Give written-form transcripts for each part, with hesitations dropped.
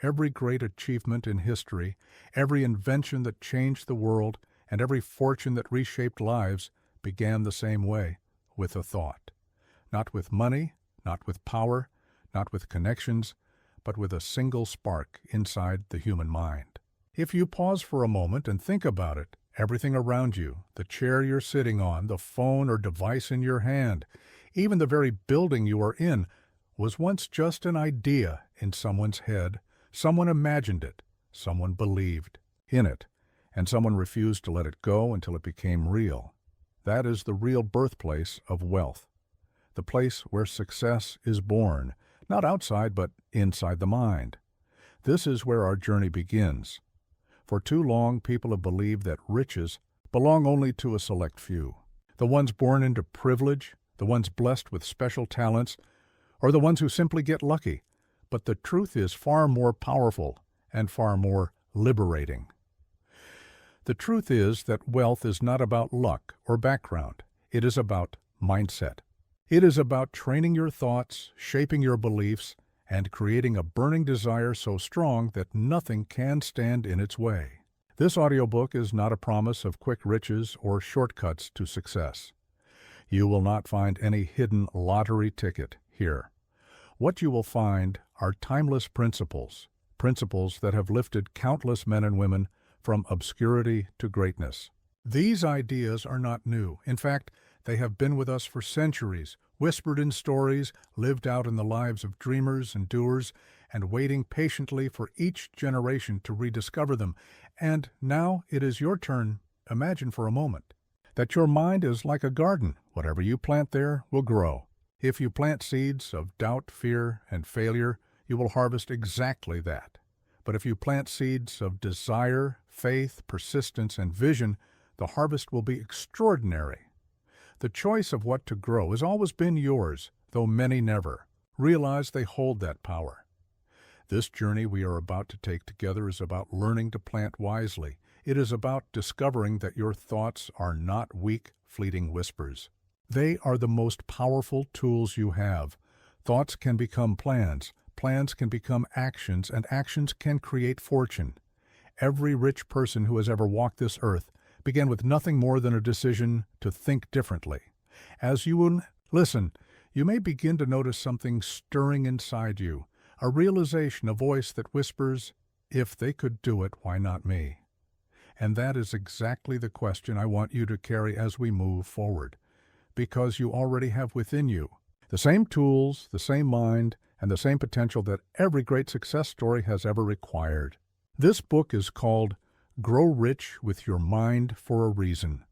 Every great achievement in history, every invention that changed the world, and every fortune that reshaped lives began the same way, with a thought. Not with money, not with power, not with connections, but with a single spark inside the human mind. If you pause for a moment and think about it, everything around you, the chair you're sitting on, the phone or device in your hand, even the very building you are in, was once just an idea in someone's head. Someone imagined it, someone believed in it, and someone refused to let it go until it became real. That is the real birthplace of wealth, the place where success is born, not outside but inside the mind. This is where our journey begins. For too long, people have believed that riches belong only to a select few. The ones born into privilege, the ones blessed with special talents, or the ones who simply get lucky. But the truth is far more powerful and far more liberating. The truth is that wealth is not about luck or background. It is about mindset. It is about training your thoughts, shaping your beliefs, and creating a burning desire so strong that nothing can stand in its way. This audiobook is not a promise of quick riches or shortcuts to success. You will not find any hidden lottery ticket here. What you will find are timeless principles, principles that have lifted countless men and women from obscurity to greatness. These ideas are not new. In fact, they have been with us for centuries, whispered in stories, lived out in the lives of dreamers and doers, and waiting patiently for each generation to rediscover them. And now it is your turn. Imagine for a moment that your mind is like a garden. Whatever you plant there will grow. If you plant seeds of doubt, fear, and failure, you will harvest exactly that. But if you plant seeds of desire, faith, persistence, and vision, the harvest will be extraordinary. The choice of what to grow has always been yours, though many never. Realize they hold that power. This journey we are about to take together is about learning to plant wisely. It is about discovering that your thoughts are not weak, fleeting whispers. They are the most powerful tools you have. Thoughts can become plans, plans can become actions, and actions can create fortune. Every rich person who has ever walked this earth began with nothing more than a decision to think differently. As you listen, you may begin to notice something stirring inside you, a realization, a voice that whispers, "If they could do it, why not me?" And that is exactly the question I want you to carry as we move forward, because you already have within you the same tools, the same mind, and the same potential that every great success story has ever required. This book is called Grow Rich with Your Mind for a Reason.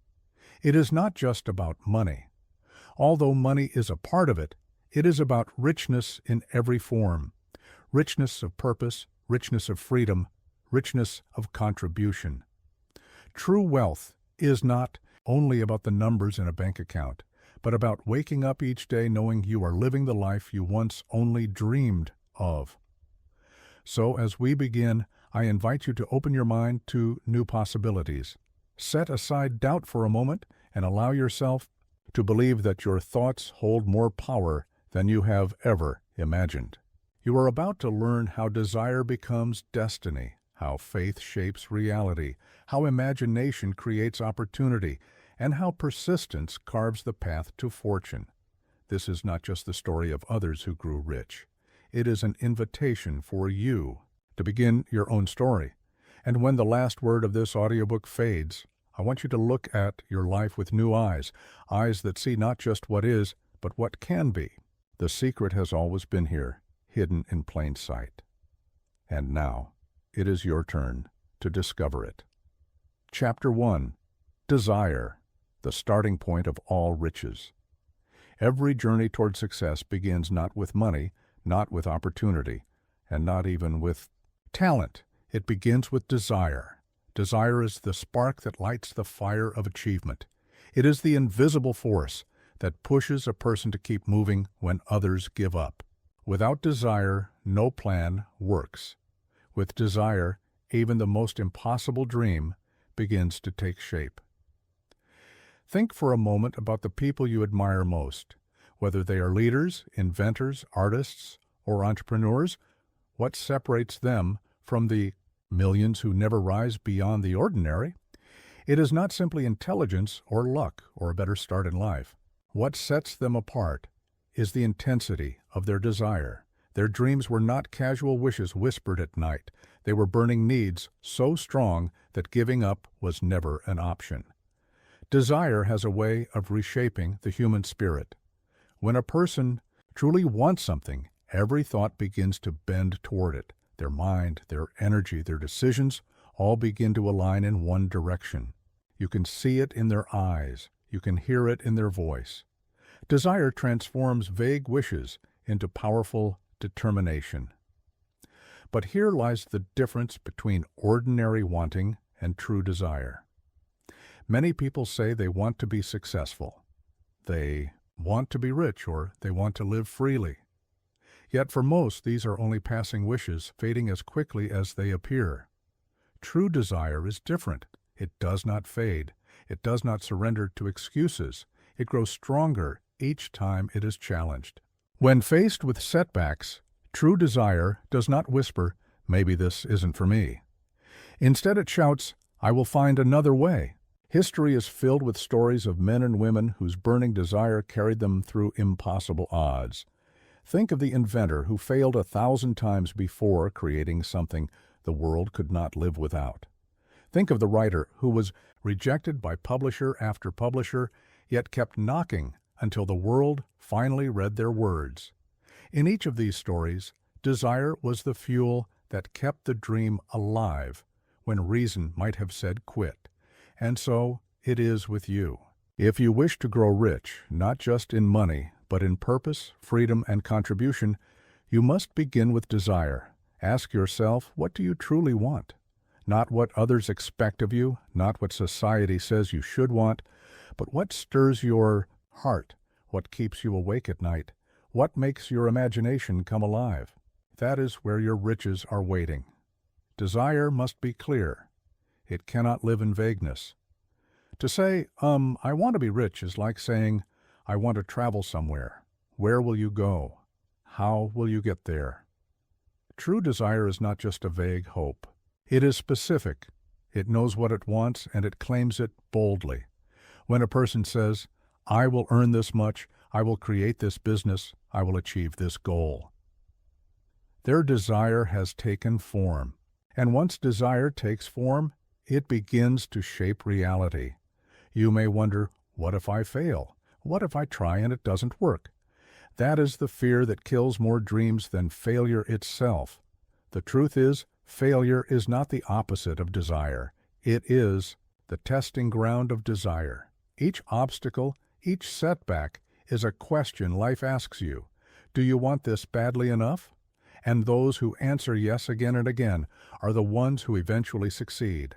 It is not just about money. Although money is a part of it, it is about richness in every form. Richness of purpose, richness of freedom, richness of contribution. True wealth is not only about the numbers in a bank account, but about waking up each day knowing you are living the life you once only dreamed of. So as we begin, I invite you to open your mind to new possibilities. Set aside doubt for a moment and allow yourself to believe that your thoughts hold more power than you have ever imagined. You are about to learn how desire becomes destiny, how faith shapes reality, how imagination creates opportunity, and how persistence carves the path to fortune. This is not just the story of others who grew rich. It is an invitation for you to begin your own story. And when the last word of this audiobook fades, I want you to look at your life with new eyes, eyes that see not just what is, but what can be. The secret has always been here, hidden in plain sight. And now, it is your turn to discover it. Chapter 1. Desire, the starting point of all riches. Every journey toward success begins not with money, not with opportunity, and not even with talent. It begins with desire. Desire is the spark that lights the fire of achievement. It is the invisible force that pushes a person to keep moving when others give up. Without desire, no plan works. With desire, even the most impossible dream begins to take shape. Think for a moment about the people you admire most, whether they are leaders, inventors, artists, or entrepreneurs. What separates them from the millions who never rise beyond the ordinary? It is not simply intelligence or luck or a better start in life. What sets them apart is the intensity of their desire. Their dreams were not casual wishes whispered at night. They were burning needs so strong that giving up was never an option. Desire has a way of reshaping the human spirit. When a person truly wants something, every thought begins to bend toward it. Their mind, their energy, their decisions all begin to align in one direction. You can see it in their eyes. You can hear it in their voice. Desire transforms vague wishes into powerful determination. But here lies the difference between ordinary wanting and true desire. Many people say they want to be successful. They want to be rich, or they want to live freely. Yet for most, these are only passing wishes, fading as quickly as they appear. True desire is different. It does not fade. It does not surrender to excuses. It grows stronger each time it is challenged. When faced with setbacks, true desire does not whisper, "Maybe this isn't for me." Instead it shouts, "I will find another way." History is filled with stories of men and women whose burning desire carried them through impossible odds. Think of the inventor who failed 1,000 times before creating something the world could not live without. Think of the writer who was rejected by publisher after publisher, yet kept knocking until the world finally read their words. In each of these stories, desire was the fuel that kept the dream alive when reason might have said quit. And so it is with you. If you wish to grow rich, not just in money, but in purpose, freedom, and contribution, you must begin with desire. Ask yourself, what do you truly want? Not what others expect of you, not what society says you should want, but what stirs your heart, what keeps you awake at night, what makes your imagination come alive. That is where your riches are waiting. Desire must be clear. It cannot live in vagueness. To say, I want to be rich is like saying, I want to travel somewhere. Where will you go? How will you get there? True desire is not just a vague hope. It is specific. It knows what it wants, and it claims it boldly. When a person says, I will earn this much, I will create this business, I will achieve this goal, their desire has taken form. And once desire takes form, it begins to shape reality. You may wonder, what if I fail? What if I try and it doesn't work? That is the fear that kills more dreams than failure itself. The truth is, failure is not the opposite of desire. It is the testing ground of desire. Each obstacle, each setback is a question life asks you. Do you want this badly enough? And those who answer yes again and again are the ones who eventually succeed.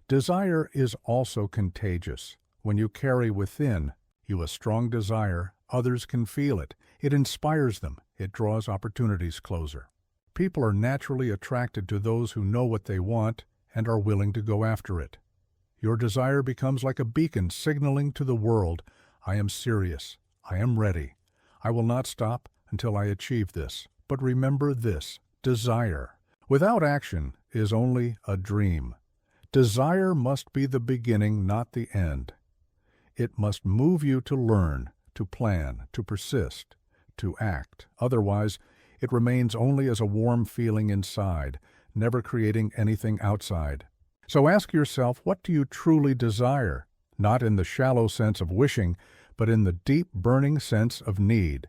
Desire is also contagious. When you carry within you a strong desire, others can feel it. It inspires them. It draws opportunities closer. People are naturally attracted to those who know what they want and are willing to go after it. Your desire becomes like a beacon signaling to the world, I am serious. I am ready. I will not stop until I achieve this. But remember this, desire without action is only a dream. Desire must be the beginning, not the end. It must move you to learn, to plan, to persist, to act. Otherwise, it remains only as a warm feeling inside, never creating anything outside. So ask yourself, what do you truly desire? Not in the shallow sense of wishing, but in the deep, burning sense of need.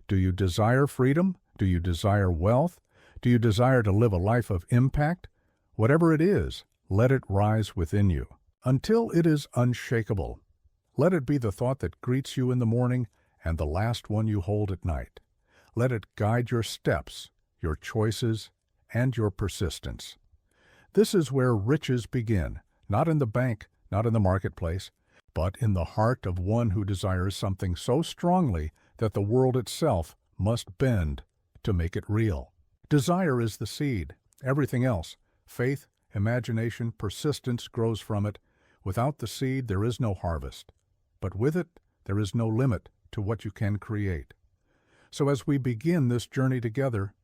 Do you desire freedom? Do you desire wealth? Do you desire to live a life of impact? Whatever it is, let it rise within you until it is unshakable. Let it be the thought that greets you in the morning and the last one you hold at night. Let it guide your steps, your choices, and your persistence. This is where riches begin, not in the bank, not in the marketplace, but in the heart of one who desires something so strongly that the world itself must bend to make it real. Desire is the seed. Everything else, faith, imagination, persistence grows from it. Without the seed, there is no harvest. But with it, there is no limit to what you can create. So as we begin this journey together,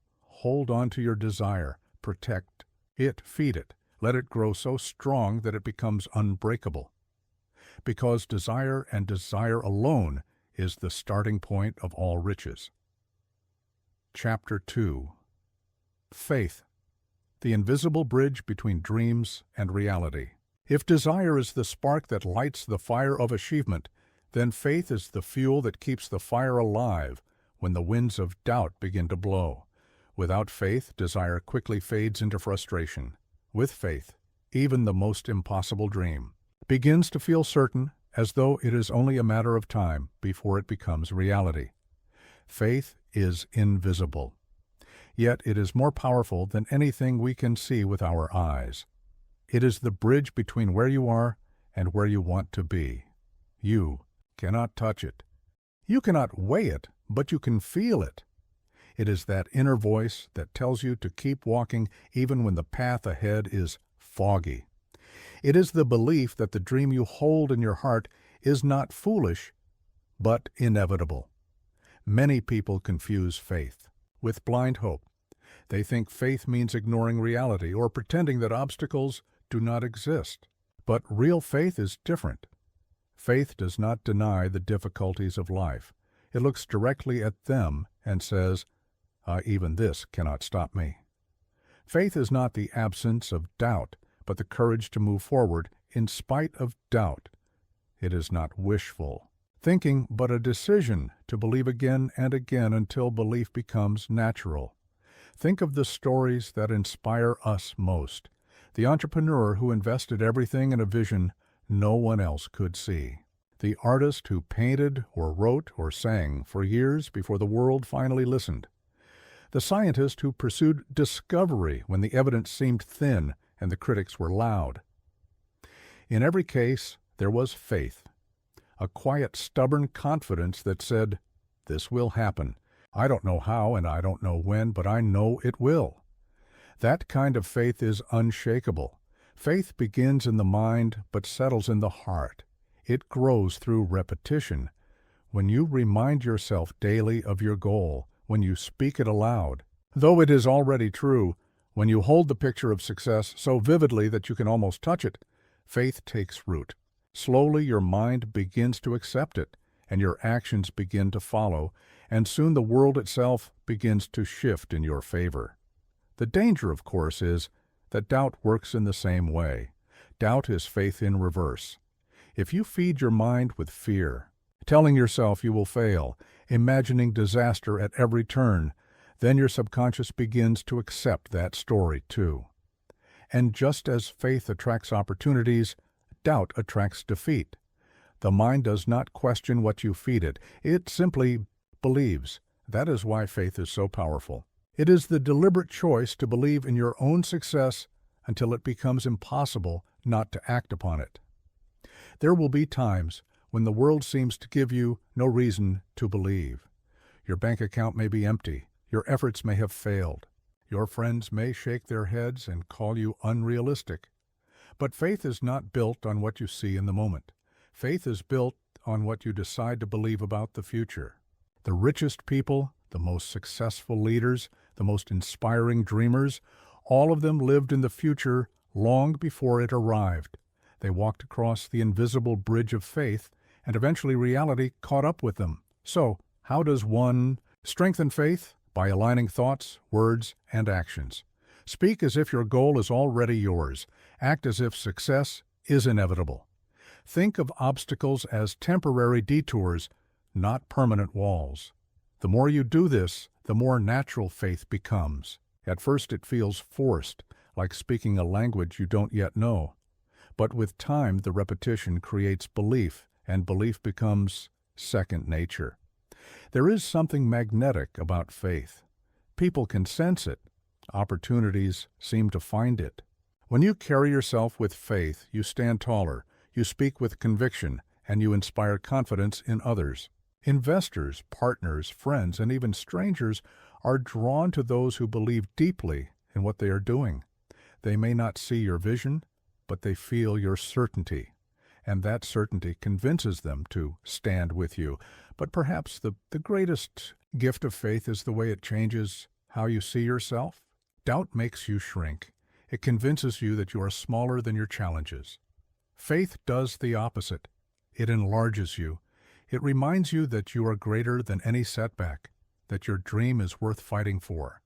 hold on to your desire, protect it, feed it, let it grow so strong that it becomes unbreakable. Because desire and desire alone is the starting point of all riches. Chapter 2. Faith, the invisible bridge between dreams and reality. If desire is the spark that lights the fire of achievement, then faith is the fuel that keeps the fire alive when the winds of doubt begin to blow. Without faith, desire quickly fades into frustration. With faith, even the most impossible dream begins to feel certain, as though it is only a matter of time before it becomes reality. Faith is invisible, yet it is more powerful than anything we can see with our eyes. It is the bridge between where you are and where you want to be. You cannot touch it. You cannot weigh it, but you can feel it. It is that inner voice that tells you to keep walking even when the path ahead is foggy. It is the belief that the dream you hold in your heart is not foolish, but inevitable. Many people confuse faith with blind hope. They think faith means ignoring reality or pretending that obstacles do not exist. But real faith is different. Faith does not deny the difficulties of life. It looks directly at them and says, even this cannot stop me. Faith is not the absence of doubt, but the courage to move forward in spite of doubt. It is not wishful thinking, but a decision to believe again and again until belief becomes natural. Think of the stories that inspire us most. The entrepreneur who invested everything in a vision no one else could see. The artist who painted or wrote or sang for years before the world finally listened. The scientist who pursued discovery when the evidence seemed thin and the critics were loud. In every case, there was faith. A quiet, stubborn confidence that said, "This will happen. I don't know how and I don't know when, but I know it will." That kind of faith is unshakable. Faith begins in the mind but settles in the heart. It grows through repetition. When you remind yourself daily of your goal, when you speak it aloud, though it is already true, when you hold the picture of success so vividly that you can almost touch it, faith takes root. Slowly your mind begins to accept it, and your actions begin to follow, and soon the world itself begins to shift in your favor. The danger, of course, is that doubt works in the same way. Doubt is faith in reverse. If you feed your mind with fear, telling yourself you will fail, imagining disaster at every turn, then your subconscious begins to accept that story too. And just as faith attracts opportunities, doubt attracts defeat. The mind does not question what you feed it. It simply believes. That is why faith is so powerful. It is the deliberate choice to believe in your own success until it becomes impossible not to act upon it. There will be times when the world seems to give you no reason to believe. Your bank account may be empty. Your efforts may have failed. Your friends may shake their heads and call you unrealistic. But faith is not built on what you see in the moment. Faith is built on what you decide to believe about the future. The richest people, the most successful leaders, the most inspiring dreamers, all of them lived in the future long before it arrived. They walked across the invisible bridge of faith, and eventually reality caught up with them. So, how does one strengthen faith? By aligning thoughts, words, and actions. Speak as if your goal is already yours. Act as if success is inevitable. Think of obstacles as temporary detours, not permanent walls. The more you do this, the more natural faith becomes. At first it feels forced, like speaking a language you don't yet know. But with time, the repetition creates belief, and belief becomes second nature. There is something magnetic about faith. People can sense it. Opportunities seem to find it. When you carry yourself with faith, you stand taller, you speak with conviction, and you inspire confidence in others. Investors, partners, friends, and even strangers are drawn to those who believe deeply in what they are doing. They may not see your vision, but they feel your certainty, and that certainty convinces them to stand with you. But perhaps the greatest gift of faith is the way it changes how you see yourself? Doubt makes you shrink. It convinces you that you are smaller than your challenges. Faith does the opposite. It enlarges you. It reminds you that you are greater than any setback, that your dream is worth fighting for,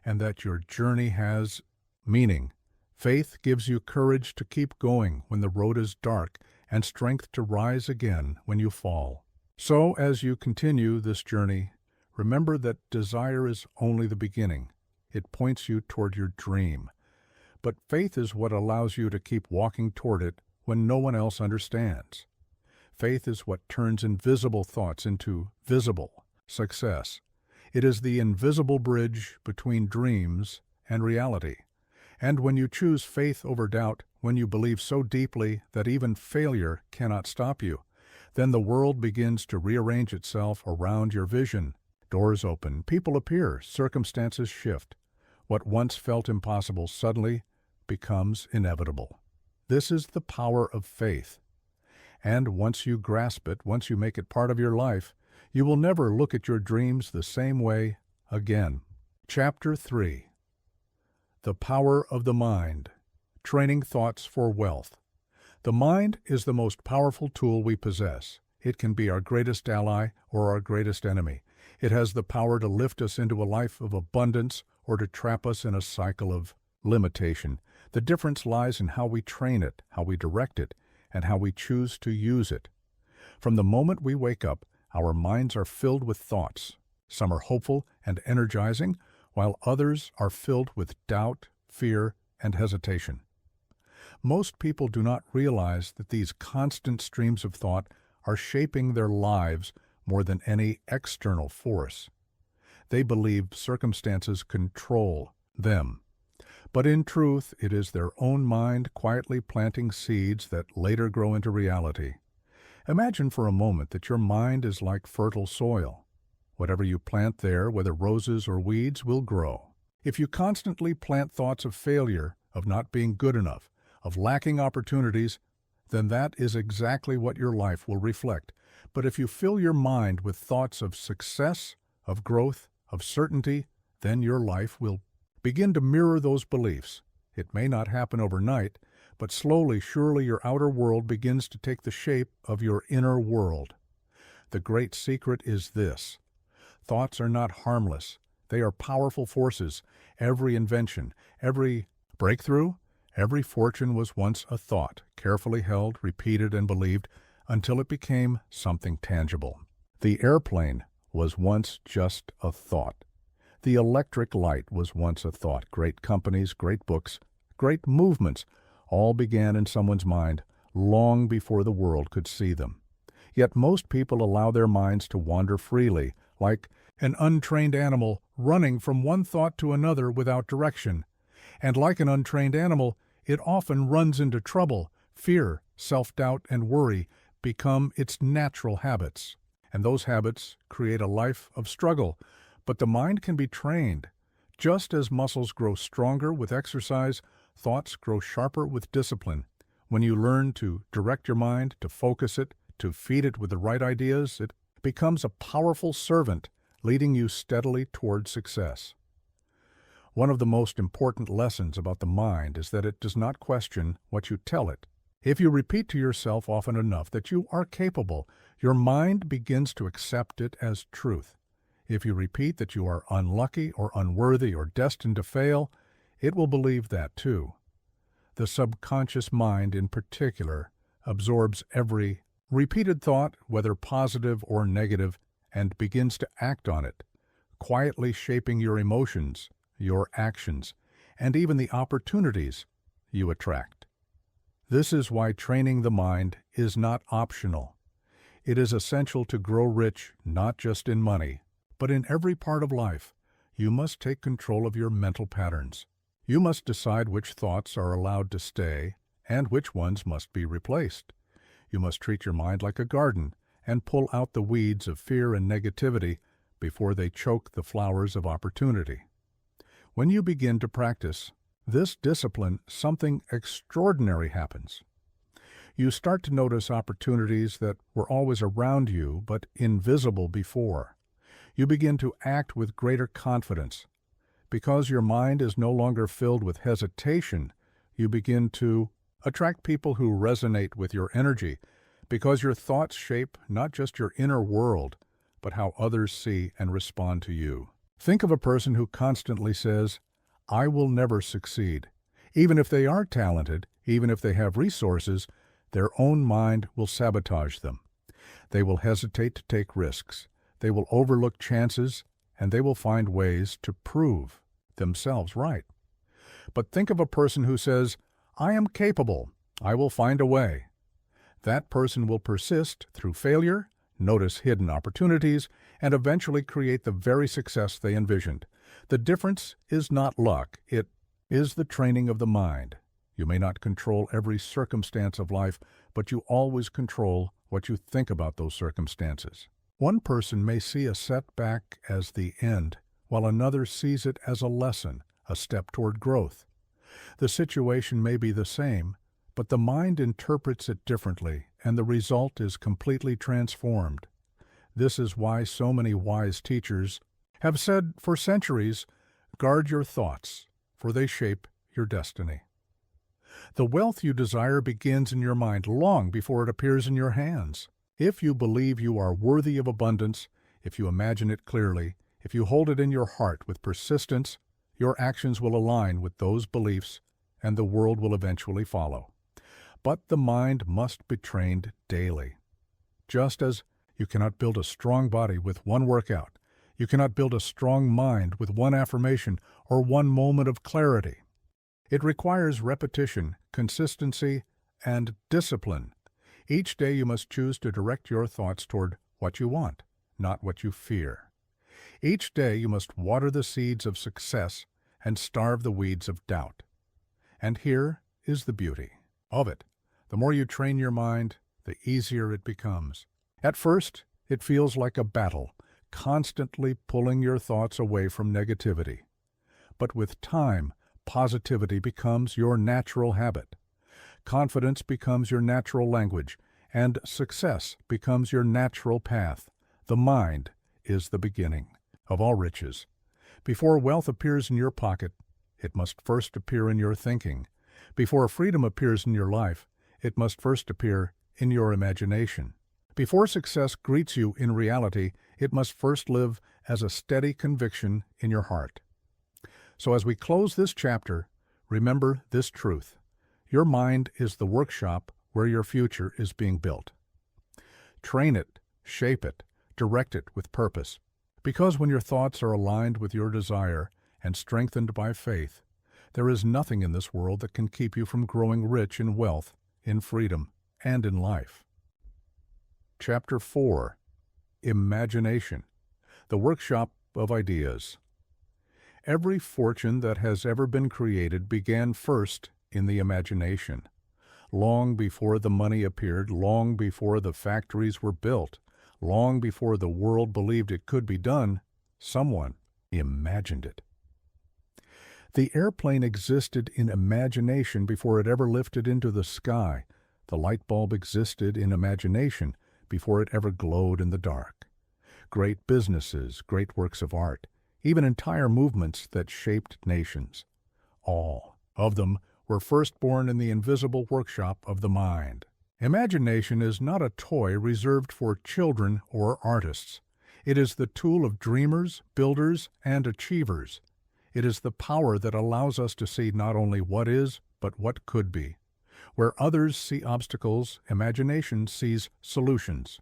and that your journey has meaning. Faith gives you courage to keep going when the road is dark and strength to rise again when you fall. So, as you continue this journey, remember that desire is only the beginning. It points you toward your dream. But faith is what allows you to keep walking toward it when no one else understands. Faith is what turns invisible thoughts into visible success. It is the invisible bridge between dreams and reality. And when you choose faith over doubt, when you believe so deeply that even failure cannot stop you, then the world begins to rearrange itself around your vision. Doors open, people appear, circumstances shift. What once felt impossible suddenly becomes inevitable. This is the power of faith. And once you grasp it, once you make it part of your life, you will never look at your dreams the same way again. Chapter 3. The Power of the Mind. Training Thoughts for Wealth. The mind is the most powerful tool we possess. It can be our greatest ally or our greatest enemy. It has the power to lift us into a life of abundance or to trap us in a cycle of limitation. The difference lies in how we train it, how we direct it, and how we choose to use it. From the moment we wake up, our minds are filled with thoughts. Some are hopeful and energizing, while others are filled with doubt, fear, and hesitation. Most people do not realize that these constant streams of thought are shaping their lives more than any external force. They believe circumstances control them. But in truth, it is their own mind quietly planting seeds that later grow into reality. Imagine for a moment that your mind is like fertile soil. Whatever you plant there, whether roses or weeds, will grow. If you constantly plant thoughts of failure, of not being good enough, of lacking opportunities, then that is exactly what your life will reflect. But if you fill your mind with thoughts of success, of growth, of certainty, then your life will begin to mirror those beliefs. It may not happen overnight, but slowly, surely your outer world begins to take the shape of your inner world. The great secret is this: thoughts are not harmless. They are powerful forces. Every invention, every breakthrough, every fortune was once a thought, carefully held, repeated, and believed until it became something tangible. The airplane was once just a thought. The electric light was once a thought. Great companies, great books, great movements all began in someone's mind long before the world could see them. Yet most people allow their minds to wander freely, like an untrained animal running from one thought to another without direction. And like an untrained animal, it often runs into trouble. Fear, self-doubt, and worry become its natural habits. And those habits create a life of struggle. But the mind can be trained. Just as muscles grow stronger with exercise, thoughts grow sharper with discipline. When you learn to direct your mind, to focus it, to feed it with the right ideas, it becomes a powerful servant, leading you steadily toward success. One of the most important lessons about the mind is that it does not question what you tell it. If you repeat to yourself often enough that you are capable, your mind begins to accept it as truth. If you repeat that you are unlucky or unworthy or destined to fail, it will believe that too. The subconscious mind, in particular, absorbs every repeated thought, whether positive or negative, and begins to act on it, quietly shaping your emotions, your actions, and even the opportunities you attract. This is why training the mind is not optional. It is essential to grow rich, not just in money, but in every part of life. You must take control of your mental patterns. You must decide which thoughts are allowed to stay and which ones must be replaced. You must treat your mind like a garden and pull out the weeds of fear and negativity before they choke the flowers of opportunity. When you begin to practice this discipline, something extraordinary happens. You start to notice opportunities that were always around you but invisible before. You begin to act with greater confidence. Because your mind is no longer filled with hesitation, you begin to attract people who resonate with your energy, because your thoughts shape not just your inner world, but how others see and respond to you. Think of a person who constantly says, "I will never succeed." Even if they are talented, even if they have resources, their own mind will sabotage them. They will hesitate to take risks. They will overlook chances, and they will find ways to prove themselves right. But think of a person who says, "I am capable. I will find a way." That person will persist through failure, notice hidden opportunities, and eventually create the very success they envisioned. The difference is not luck. It is the training of the mind. You may not control every circumstance of life, but you always control what you think about those circumstances. One person may see a setback as the end, while another sees it as a lesson, a step toward growth. The situation may be the same, but the mind interprets it differently, and the result is completely transformed. This is why so many wise teachers have said for centuries, "Guard your thoughts, for they shape your destiny." The wealth you desire begins in your mind long before it appears in your hands. If you believe you are worthy of abundance, if you imagine it clearly, if you hold it in your heart with persistence, your actions will align with those beliefs, and the world will eventually follow. But the mind must be trained daily. Just as you cannot build a strong body with one workout, you cannot build a strong mind with one affirmation or one moment of clarity. It requires repetition, consistency, and discipline. Each day you must choose to direct your thoughts toward what you want, not what you fear. Each day you must water the seeds of success and starve the weeds of doubt. And here is the beauty of it. The more you train your mind, the easier it becomes. At first, it feels like a battle, constantly pulling your thoughts away from negativity. But with time, positivity becomes your natural habit. Confidence becomes your natural language, and success becomes your natural path. The mind is the beginning of all riches. Before wealth appears in your pocket, it must first appear in your thinking. Before freedom appears in your life, it must first appear in your imagination. Before success greets you in reality, it must first live as a steady conviction in your heart. So as we close this chapter, remember this truth. Your mind is the workshop where your future is being built. Train it, shape it, direct it with purpose. Because when your thoughts are aligned with your desire and strengthened by faith, there is nothing in this world that can keep you from growing rich in wealth, in freedom, and in life. Chapter 4. Imagination, the workshop of ideas. Every fortune that has ever been created began first in the imagination. Long before the money appeared, long before the factories were built, long before the world believed it could be done, someone imagined it. The airplane existed in imagination before it ever lifted into the sky. The light bulb existed in imagination before it ever glowed in the dark. Great businesses, great works of art, even entire movements that shaped nations, all of them were first born in the invisible workshop of the mind. Imagination is not a toy reserved for children or artists. It is the tool of dreamers, builders, and achievers. It is the power that allows us to see not only what is, but what could be. Where others see obstacles, imagination sees solutions.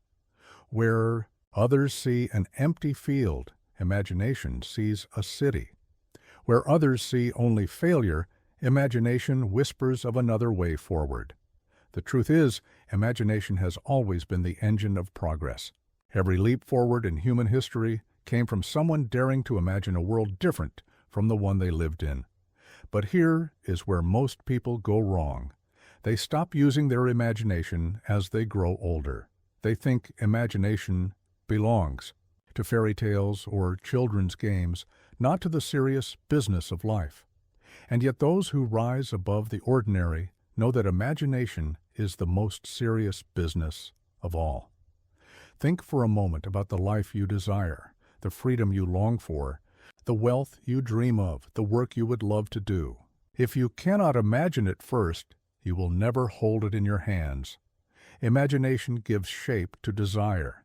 Where others see an empty field, imagination sees a city. Where others see only failure, imagination whispers of another way forward. The truth is, imagination has always been the engine of progress. Every leap forward in human history came from someone daring to imagine a world different from the one they lived in. But here is where most people go wrong. They stop using their imagination as they grow older. They think imagination belongs to fairy tales or children's games, not to the serious business of life. And yet those who rise above the ordinary know that imagination is the most serious business of all. Think for a moment about the life you desire, the freedom you long for, the wealth you dream of, the work you would love to do. If you cannot imagine it first, you will never hold it in your hands. Imagination gives shape to desire.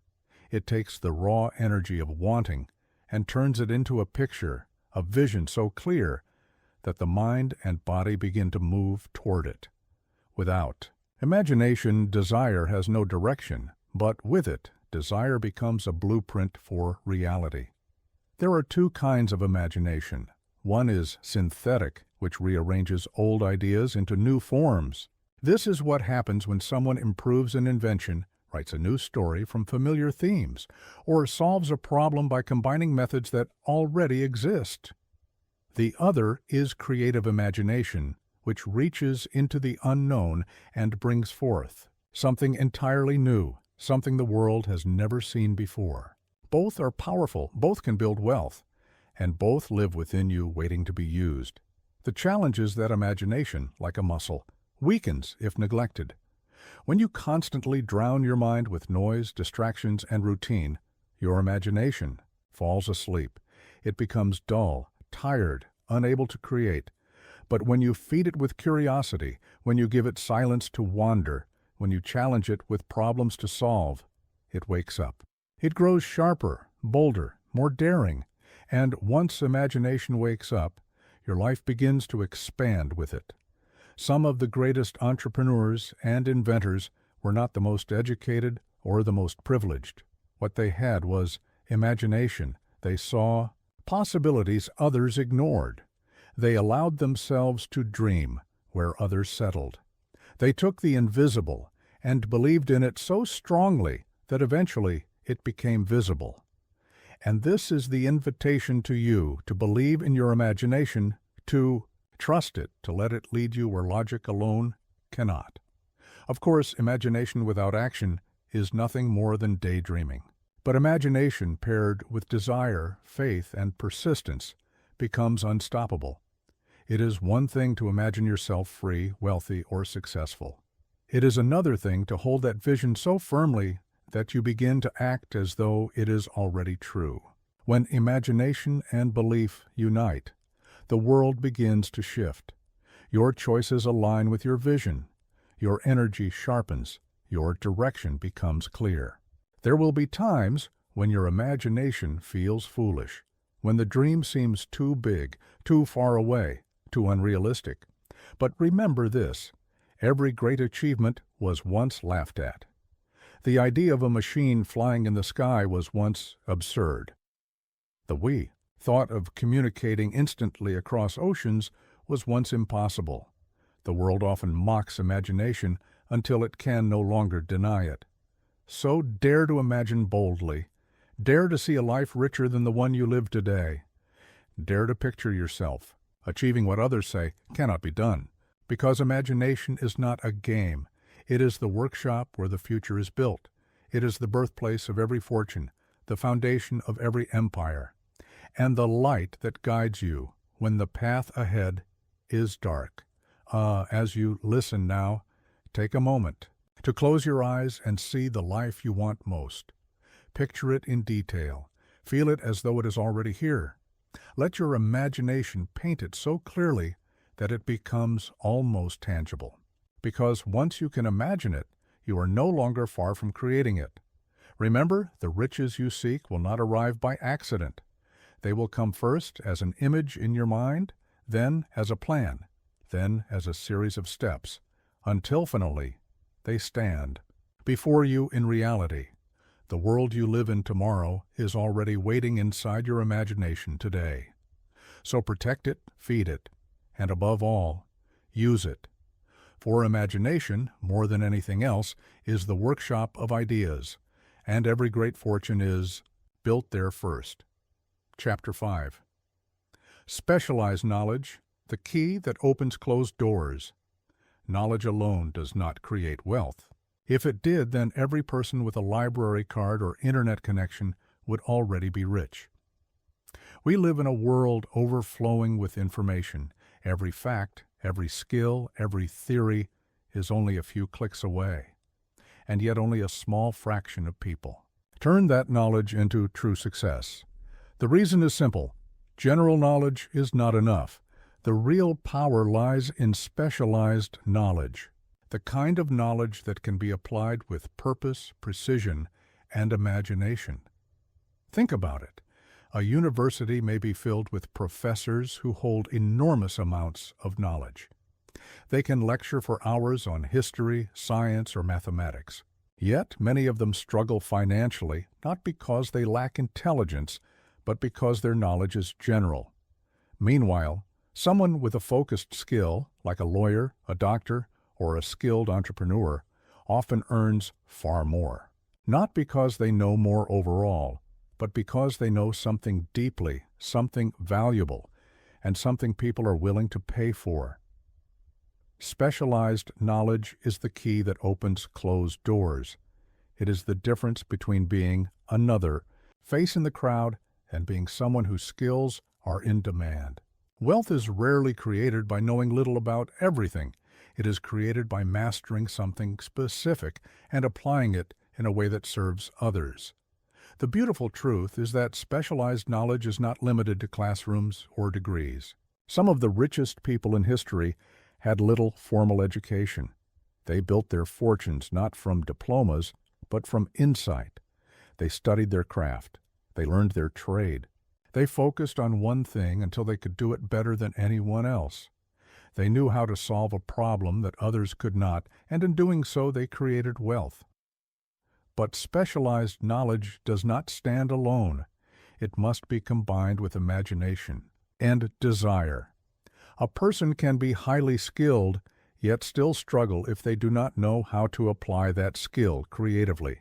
It takes the raw energy of wanting and turns it into a picture, a vision so clear that the mind and body begin to move toward it. Without imagination, desire has no direction, but with it, desire becomes a blueprint for reality. There are two kinds of imagination. One is synthetic, which rearranges old ideas into new forms. This is what happens when someone improves an invention, writes a new story from familiar themes, or solves a problem by combining methods that already exist. The other is creative imagination, which reaches into the unknown and brings forth something entirely new, something the world has never seen before. Both are powerful, both can build wealth, and both live within you waiting to be used. The challenge is that imagination, like a muscle, weakens if neglected. When you constantly drown your mind with noise, distractions, and routine, your imagination falls asleep. It becomes dull, tired, unable to create. But when you feed it with curiosity, when you give it silence to wander, when you challenge it with problems to solve, it wakes up. It grows sharper, bolder, more daring, and once imagination wakes up, your life begins to expand with it. Some of the greatest entrepreneurs and inventors were not the most educated or the most privileged. What they had was imagination. They saw possibilities others ignored. They allowed themselves to dream where others settled. They took the invisible and believed in it so strongly that eventually it became visible. And this is the invitation to you to believe in your imagination, to trust it, to let it lead you where logic alone cannot. Of course, imagination without action is nothing more than daydreaming. But imagination paired with desire, faith, and persistence becomes unstoppable. It is one thing to imagine yourself free, wealthy, or successful. It is another thing to hold that vision so firmly that you begin to act as though it is already true. When imagination and belief unite, the world begins to shift. Your choices align with your vision. Your energy sharpens. Your direction becomes clear. There will be times when your imagination feels foolish, when the dream seems too big, too far away, too unrealistic. But remember this: every great achievement was once laughed at. The idea of a machine flying in the sky was once absurd. The thought of communicating instantly across oceans was once impossible. The world often mocks imagination until it can no longer deny it. So dare to imagine boldly. Dare to see a life richer than the one you live today. Dare to picture yourself achieving what others say cannot be done, because imagination is not a game. It is the workshop where the future is built. It is the birthplace of every fortune, the foundation of every empire, and the light that guides you when the path ahead is dark. As you listen now, take a moment to close your eyes and see the life you want most. Picture it in detail. Feel it as though it is already here. Let your imagination paint it so clearly that it becomes almost tangible. Because once you can imagine it, you are no longer far from creating it. Remember, the riches you seek will not arrive by accident. They will come first as an image in your mind, then as a plan, then as a series of steps, until finally they stand before you in reality. The world you live in tomorrow is already waiting inside your imagination today. So protect it, feed it, and above all, use it. For imagination, more than anything else, is the workshop of ideas, and every great fortune is built there first. Chapter 5. Specialized knowledge, the key that opens closed doors. Knowledge alone does not create wealth. If it did, then every person with a library card or internet connection would already be rich. We live in a world overflowing with information. Every fact, every skill, every theory is only a few clicks away, and yet only a small fraction of people turn that knowledge into true success. The reason is simple. General knowledge is not enough. The real power lies in specialized knowledge, the kind of knowledge that can be applied with purpose, precision, and imagination. Think about it. A university may be filled with professors who hold enormous amounts of knowledge. They can lecture for hours on history, science, or mathematics. Yet many of them struggle financially, not because they lack intelligence, but because their knowledge is general. Meanwhile, someone with a focused skill, like a lawyer, a doctor, or a skilled entrepreneur, often earns far more. Not because they know more overall, but because they know something deeply, something valuable, and something people are willing to pay for. Specialized knowledge is the key that opens closed doors. It is the difference between being another, face in the crowd, and being someone whose skills are in demand. Wealth is rarely created by knowing little about everything. It is created by mastering something specific and applying it in a way that serves others. The beautiful truth is that specialized knowledge is not limited to classrooms or degrees. Some of the richest people in history had little formal education. They built their fortunes not from diplomas, but from insight. They studied their craft. They learned their trade. They focused on one thing until they could do it better than anyone else. They knew how to solve a problem that others could not, and in doing so they created wealth. But specialized knowledge does not stand alone. It must be combined with imagination and desire. A person can be highly skilled, yet still struggle if they do not know how to apply that skill creatively.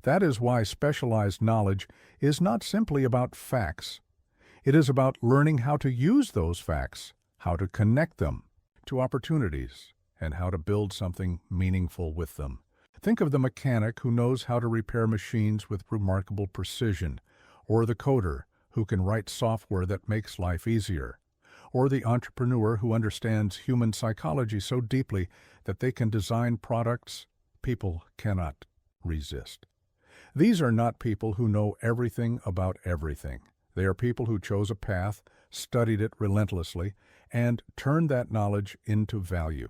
That is why specialized knowledge is not simply about facts. It is about learning how to use those facts, how to connect them to opportunities, and how to build something meaningful with them. Think of the mechanic who knows how to repair machines with remarkable precision, or the coder who can write software that makes life easier, or the entrepreneur who understands human psychology so deeply that they can design products people cannot resist. These are not people who know everything about everything. They are people who chose a path, studied it relentlessly, and turned that knowledge into value.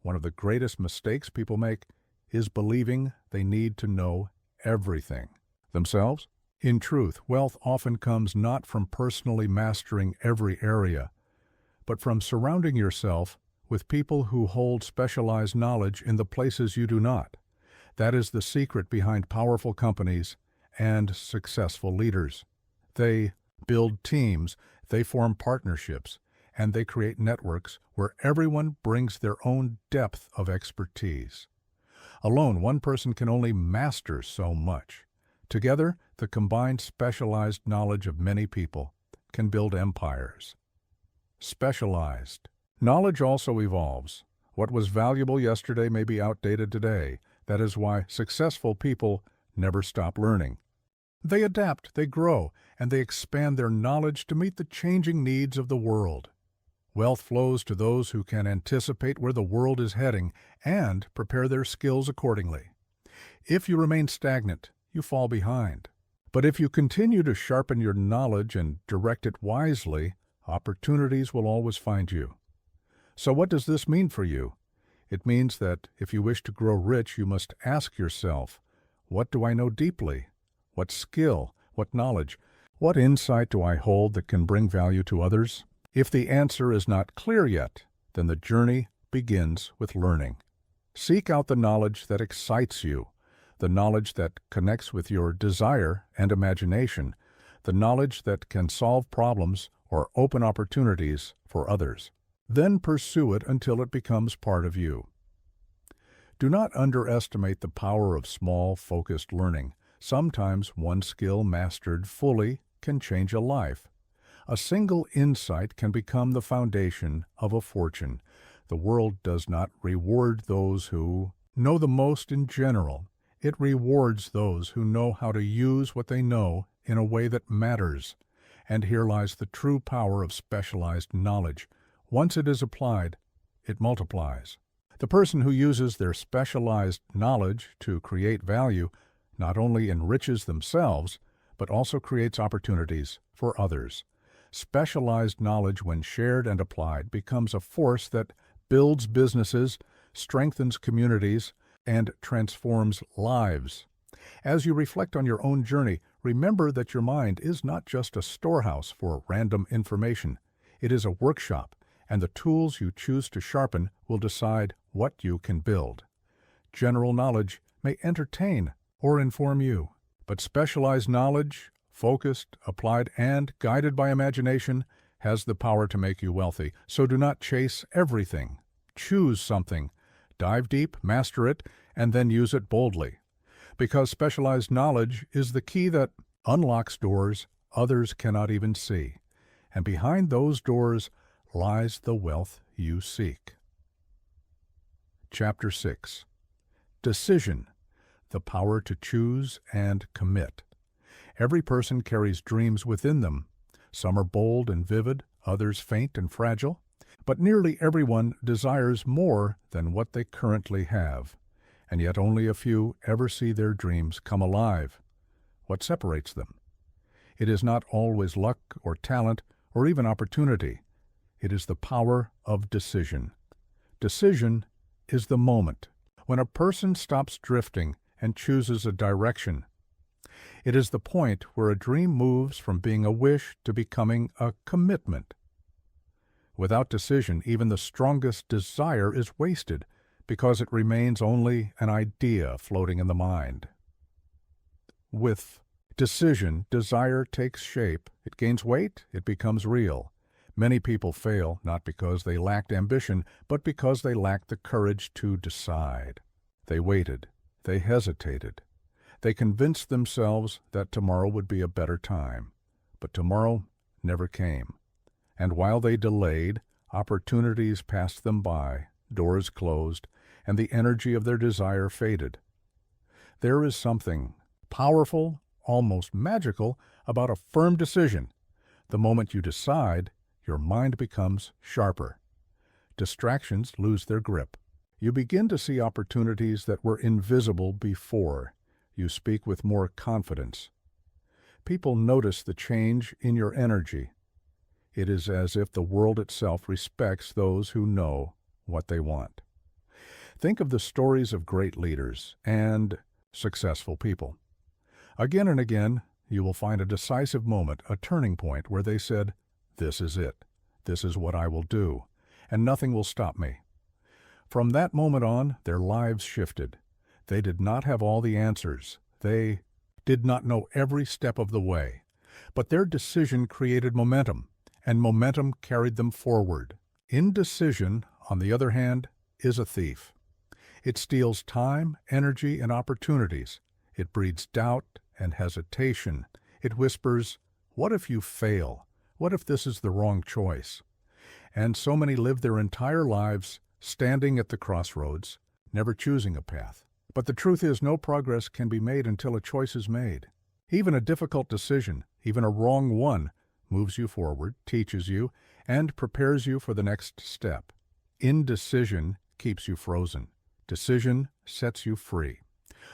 One of the greatest mistakes people make is believing they need to know everything themselves. In truth, wealth often comes not from personally mastering every area, but from surrounding yourself with people who hold specialized knowledge in the places you do not. That is the secret behind powerful companies and successful leaders. They build teams, they form partnerships, and they create networks where everyone brings their own depth of expertise. Alone, one person can only master so much. Together, the combined specialized knowledge of many people can build empires. Specialized. Knowledge also evolves. What was valuable yesterday may be outdated today. That is why successful people never stop learning. They adapt, they grow, and they expand their knowledge to meet the changing needs of the world. Wealth flows to those who can anticipate where the world is heading and prepare their skills accordingly. If you remain stagnant, you fall behind. But if you continue to sharpen your knowledge and direct it wisely, opportunities will always find you. So what does this mean for you? It means that if you wish to grow rich, you must ask yourself, what do I know deeply? What skill? What knowledge? What insight do I hold that can bring value to others? If the answer is not clear yet, then the journey begins with learning. Seek out the knowledge that excites you, the knowledge that connects with your desire and imagination, the knowledge that can solve problems or open opportunities for others. Then pursue it until it becomes part of you. Do not underestimate the power of small, focused learning. Sometimes one skill mastered fully can change a life. A single insight can become the foundation of a fortune. The world does not reward those who know the most in general. It rewards those who know how to use what they know in a way that matters. And here lies the true power of specialized knowledge. Once it is applied, it multiplies. The person who uses their specialized knowledge to create value not only enriches themselves, but also creates opportunities for others. Specialized knowledge, when shared and applied, becomes a force that builds businesses, strengthens communities, and transforms lives. As you reflect on your own journey, remember that your mind is not just a storehouse for random information. It is a workshop, and the tools you choose to sharpen will decide what you can build. General knowledge may entertain or inform you, but specialized knowledge, focused, applied, and guided by imagination, has the power to make you wealthy. So do not chase everything. Choose something, dive deep, master it, and then use it boldly. Because specialized knowledge is the key that unlocks doors others cannot even see. And behind those doors lies the wealth you seek. Chapter 6. Decision, the power to choose and commit. Every person carries dreams within them. Some are bold and vivid, others faint and fragile. But nearly everyone desires more than what they currently have. And yet only a few ever see their dreams come alive. What separates them? It is not always luck or talent or even opportunity. It is the power of decision. Decision is the moment when a person stops drifting and chooses a direction. It is the point where a dream moves from being a wish to becoming a commitment. Without decision, even the strongest desire is wasted because it remains only an idea floating in the mind. With decision, desire takes shape. It gains weight, it becomes real. Many people fail not because they lacked ambition, but because they lacked the courage to decide. They waited. They hesitated. They convinced themselves that tomorrow would be a better time. But tomorrow never came. And while they delayed, opportunities passed them by, doors closed, and the energy of their desire faded. There is something powerful, almost magical, about a firm decision. The moment you decide, your mind becomes sharper. Distractions lose their grip. You begin to see opportunities that were invisible before. You speak with more confidence. People notice the change in your energy. It is as if the world itself respects those who know what they want. Think of the stories of great leaders and successful people. Again and again, you will find a decisive moment, a turning point where they said, "This is it. This is what I will do, and nothing will stop me." From that moment on, their lives shifted. They did not have all the answers. They did not know every step of the way. But their decision created momentum, and momentum carried them forward. Indecision, on the other hand, is a thief. It steals time, energy, and opportunities. It breeds doubt and hesitation. It whispers, "What if you fail? What if this is the wrong choice?" And so many live their entire lives standing at the crossroads, never choosing a path. But the truth is, no progress can be made until a choice is made. Even a difficult decision, even a wrong one, moves you forward, teaches you, and prepares you for the next step. Indecision keeps you frozen. Decision sets you free.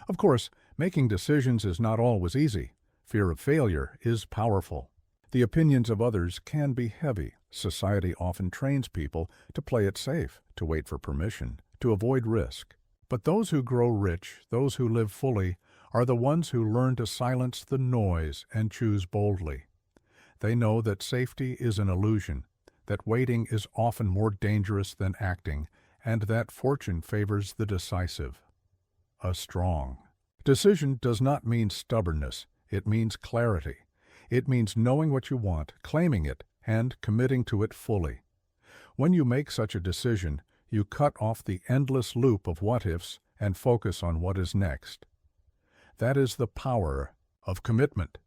Of course, making decisions is not always easy. Fear of failure is powerful. The opinions of others can be heavy. Society often trains people to play it safe, to wait for permission, to avoid risk. But those who grow rich, those who live fully, are the ones who learn to silence the noise and choose boldly. They know that safety is an illusion, that waiting is often more dangerous than acting, and that fortune favors the decisive. A strong decision does not mean stubbornness. It means clarity. It means knowing what you want, claiming it, and committing to it fully. When you make such a decision, you cut off the endless loop of what-ifs and focus on what is next. That is the power of commitment.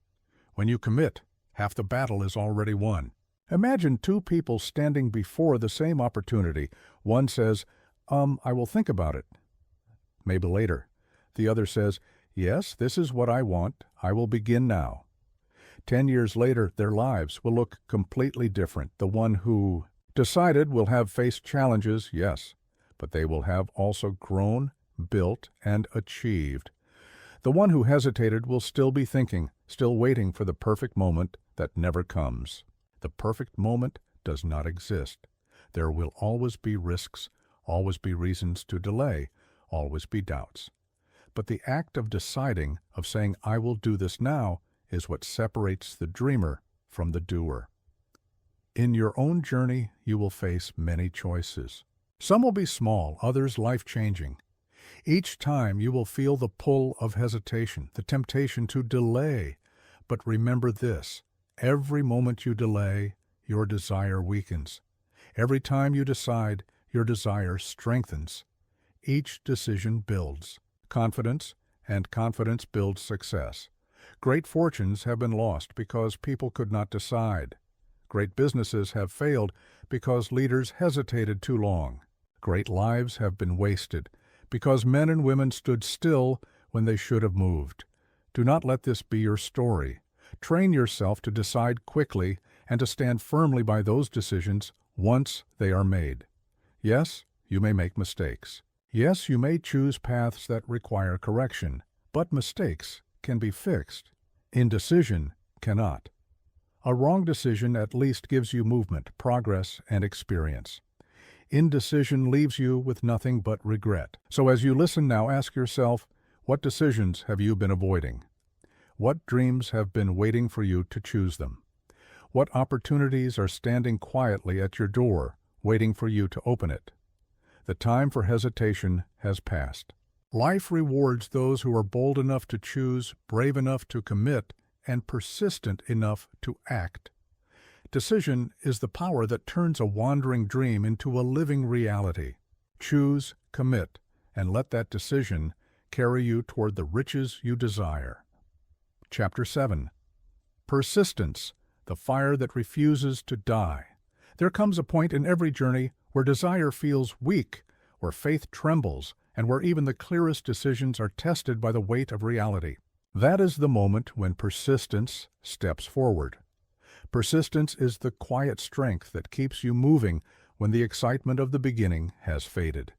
When you commit, half the battle is already won. Imagine two people standing before the same opportunity. One says, I will think about it. Maybe later. The other says, "Yes, this is what I want. I will begin now." 10 years later, their lives will look completely different. The one who decided will have faced challenges, yes, but they will have also grown, built, and achieved. The one who hesitated will still be thinking, still waiting for the perfect moment that never comes. The perfect moment does not exist. There will always be risks, always be reasons to delay, always be doubts. But the act of deciding, of saying, "I will do this now," is what separates the dreamer from the doer. In your own journey, you will face many choices. Some will be small, others life-changing. Each time you will feel the pull of hesitation, the temptation to delay. But remember this: every moment you delay, your desire weakens. Every time you decide, your desire strengthens. Each decision builds confidence, and confidence builds success. Great fortunes have been lost because people could not decide. Great businesses have failed because leaders hesitated too long. Great lives have been wasted because men and women stood still when they should have moved. Do not let this be your story. Train yourself to decide quickly and to stand firmly by those decisions once they are made. Yes, you may make mistakes. Yes, you may choose paths that require correction, but mistakes can be fixed. Indecision cannot. A wrong decision at least gives you movement, progress, and experience. Indecision leaves you with nothing but regret. So as you listen now, ask yourself, what decisions have you been avoiding? What dreams have been waiting for you to choose them? What opportunities are standing quietly at your door, waiting for you to open it? The time for hesitation has passed. Life rewards those who are bold enough to choose, brave enough to commit, and persistent enough to act. Decision is the power that turns a wandering dream into a living reality. Choose, commit, and let that decision carry you toward the riches you desire. Chapter 7. Persistence, the fire that refuses to die. There comes a point in every journey where desire feels weak, where faith trembles, and where even the clearest decisions are tested by the weight of reality. That is the moment when persistence steps forward. Persistence is the quiet strength that keeps you moving when the excitement of the beginning has faded.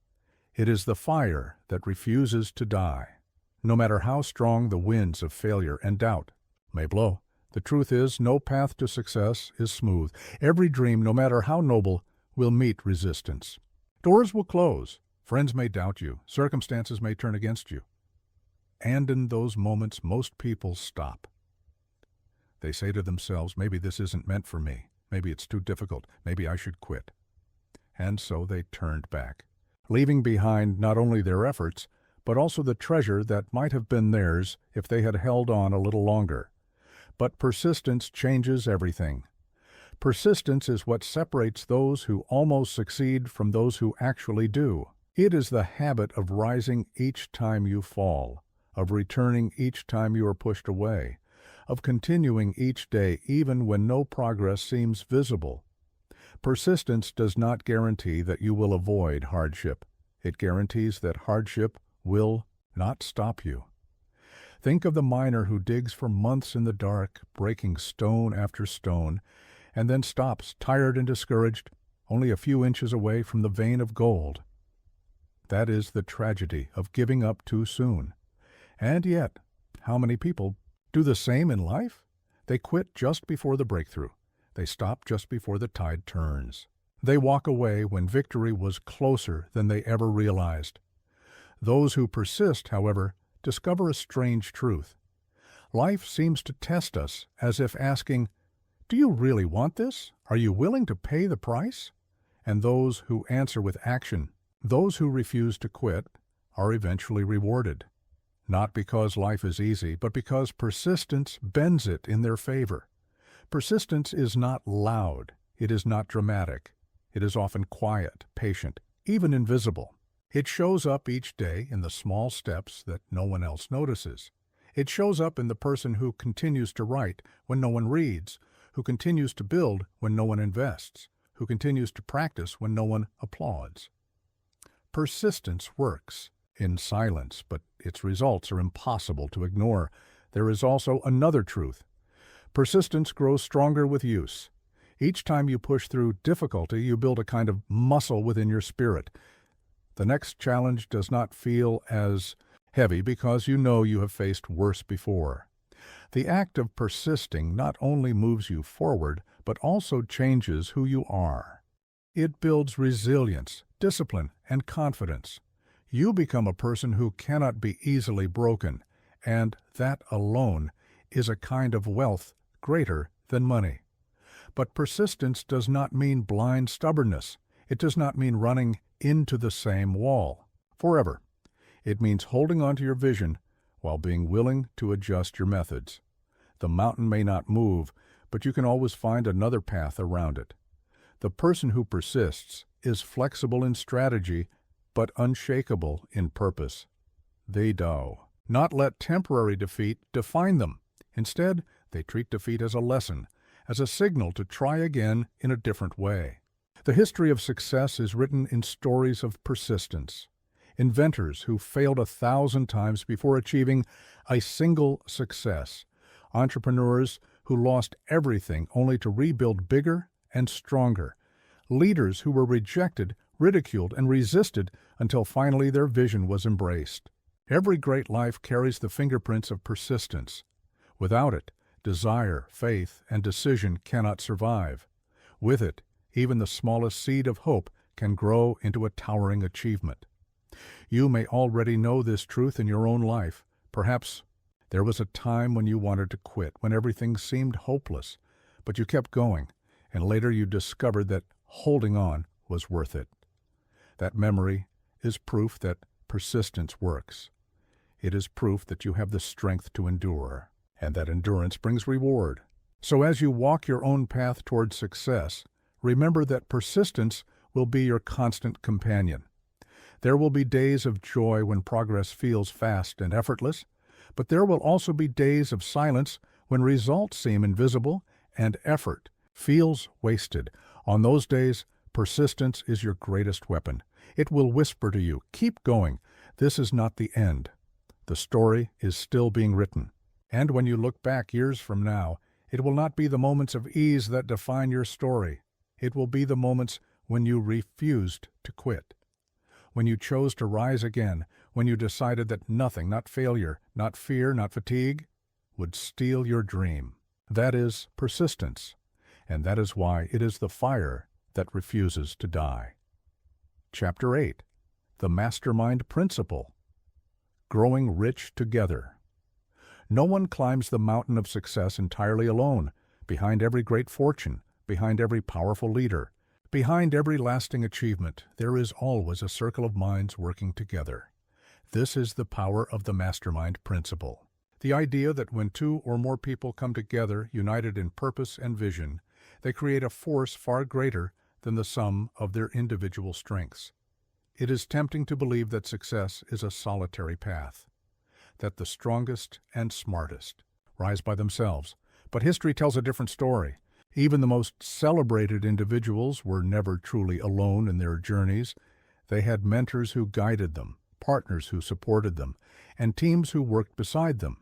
It is the fire that refuses to die. No matter how strong the winds of failure and doubt may blow, the truth is no path to success is smooth. Every dream, no matter how noble, will meet resistance. Doors will close, friends may doubt you, circumstances may turn against you. And in those moments, most people stop. They say to themselves, maybe this isn't meant for me, maybe it's too difficult, maybe I should quit. And so they turned back, leaving behind not only their efforts, but also the treasure that might have been theirs if they had held on a little longer. But persistence changes everything. Persistence is what separates those who almost succeed from those who actually do. It is the habit of rising each time you fall, of returning each time you are pushed away, of continuing each day even when no progress seems visible. Persistence does not guarantee that you will avoid hardship. It guarantees that hardship will not stop you. Think of the miner who digs for months in the dark, breaking stone after stone, and then stops, tired and discouraged, only a few inches away from the vein of gold. That is the tragedy of giving up too soon. And yet, how many people do the same in life? They quit just before the breakthrough. They stop just before the tide turns. They walk away when victory was closer than they ever realized. Those who persist, however, discover a strange truth. Life seems to test us as if asking, "Do you really want this? Are you willing to pay the price?" And those who answer with action, those who refuse to quit, are eventually rewarded. Not because life is easy, but because persistence bends it in their favor. Persistence is not loud. It is not dramatic. It is often quiet, patient, even invisible. It shows up each day in the small steps that no one else notices. It shows up in the person who continues to write when no one reads, who continues to build when no one invests, who continues to practice when no one applauds. Persistence works in silence, but its results are impossible to ignore. There is also another truth. Persistence grows stronger with use. Each time you push through difficulty, you build a kind of muscle within your spirit. The next challenge does not feel as heavy because you know you have faced worse before. The act of persisting not only moves you forward, but also changes who you are. It builds resilience, discipline, and confidence. You become a person who cannot be easily broken, and that alone is a kind of wealth greater than money. But persistence does not mean blind stubbornness. It does not mean running into the same wall forever. It means holding on to your vision while being willing to adjust your methods. The mountain may not move, but you can always find another path around it. The person who persists is flexible in strategy, but unshakable in purpose. They do not let temporary defeat define them. Instead, they treat defeat as a lesson, as a signal to try again in a different way. The history of success is written in stories of persistence. Inventors who failed 1,000 times before achieving a single success. Entrepreneurs who lost everything only to rebuild bigger and stronger. Leaders who were rejected, ridiculed, and resisted until finally their vision was embraced. Every great life carries the fingerprints of persistence. Without it, desire, faith, and decision cannot survive. With it, even the smallest seed of hope can grow into a towering achievement. You may already know this truth in your own life. Perhaps there was a time when you wanted to quit, when everything seemed hopeless, but you kept going, and later you discovered that holding on was worth it. That memory is proof that persistence works. It is proof that you have the strength to endure, and that endurance brings reward. So as you walk your own path toward success, remember that persistence will be your constant companion. There will be days of joy when progress feels fast and effortless, but there will also be days of silence when results seem invisible and effort feels wasted. On those days, persistence is your greatest weapon. It will whisper to you, "Keep going. This is not the end. The story is still being written." And when you look back years from now, it will not be the moments of ease that define your story. It will be the moments when you refused to quit, when you chose to rise again, when you decided that nothing, not failure, not fear, not fatigue, would steal your dream. That is persistence, and that is why it is the fire that refuses to die. Chapter 8. The Mastermind Principle. Growing Rich Together. No one climbs the mountain of success entirely alone. Behind every great fortune, behind every powerful leader, behind every lasting achievement, there is always a circle of minds working together. This is the power of the mastermind principle. The idea that when two or more people come together, united in purpose and vision, they create a force far greater than the sum of their individual strengths. It is tempting to believe that success is a solitary path, that the strongest and smartest rise by themselves. But history tells a different story. Even the most celebrated individuals were never truly alone in their journeys. They had mentors who guided them, partners who supported them, and teams who worked beside them.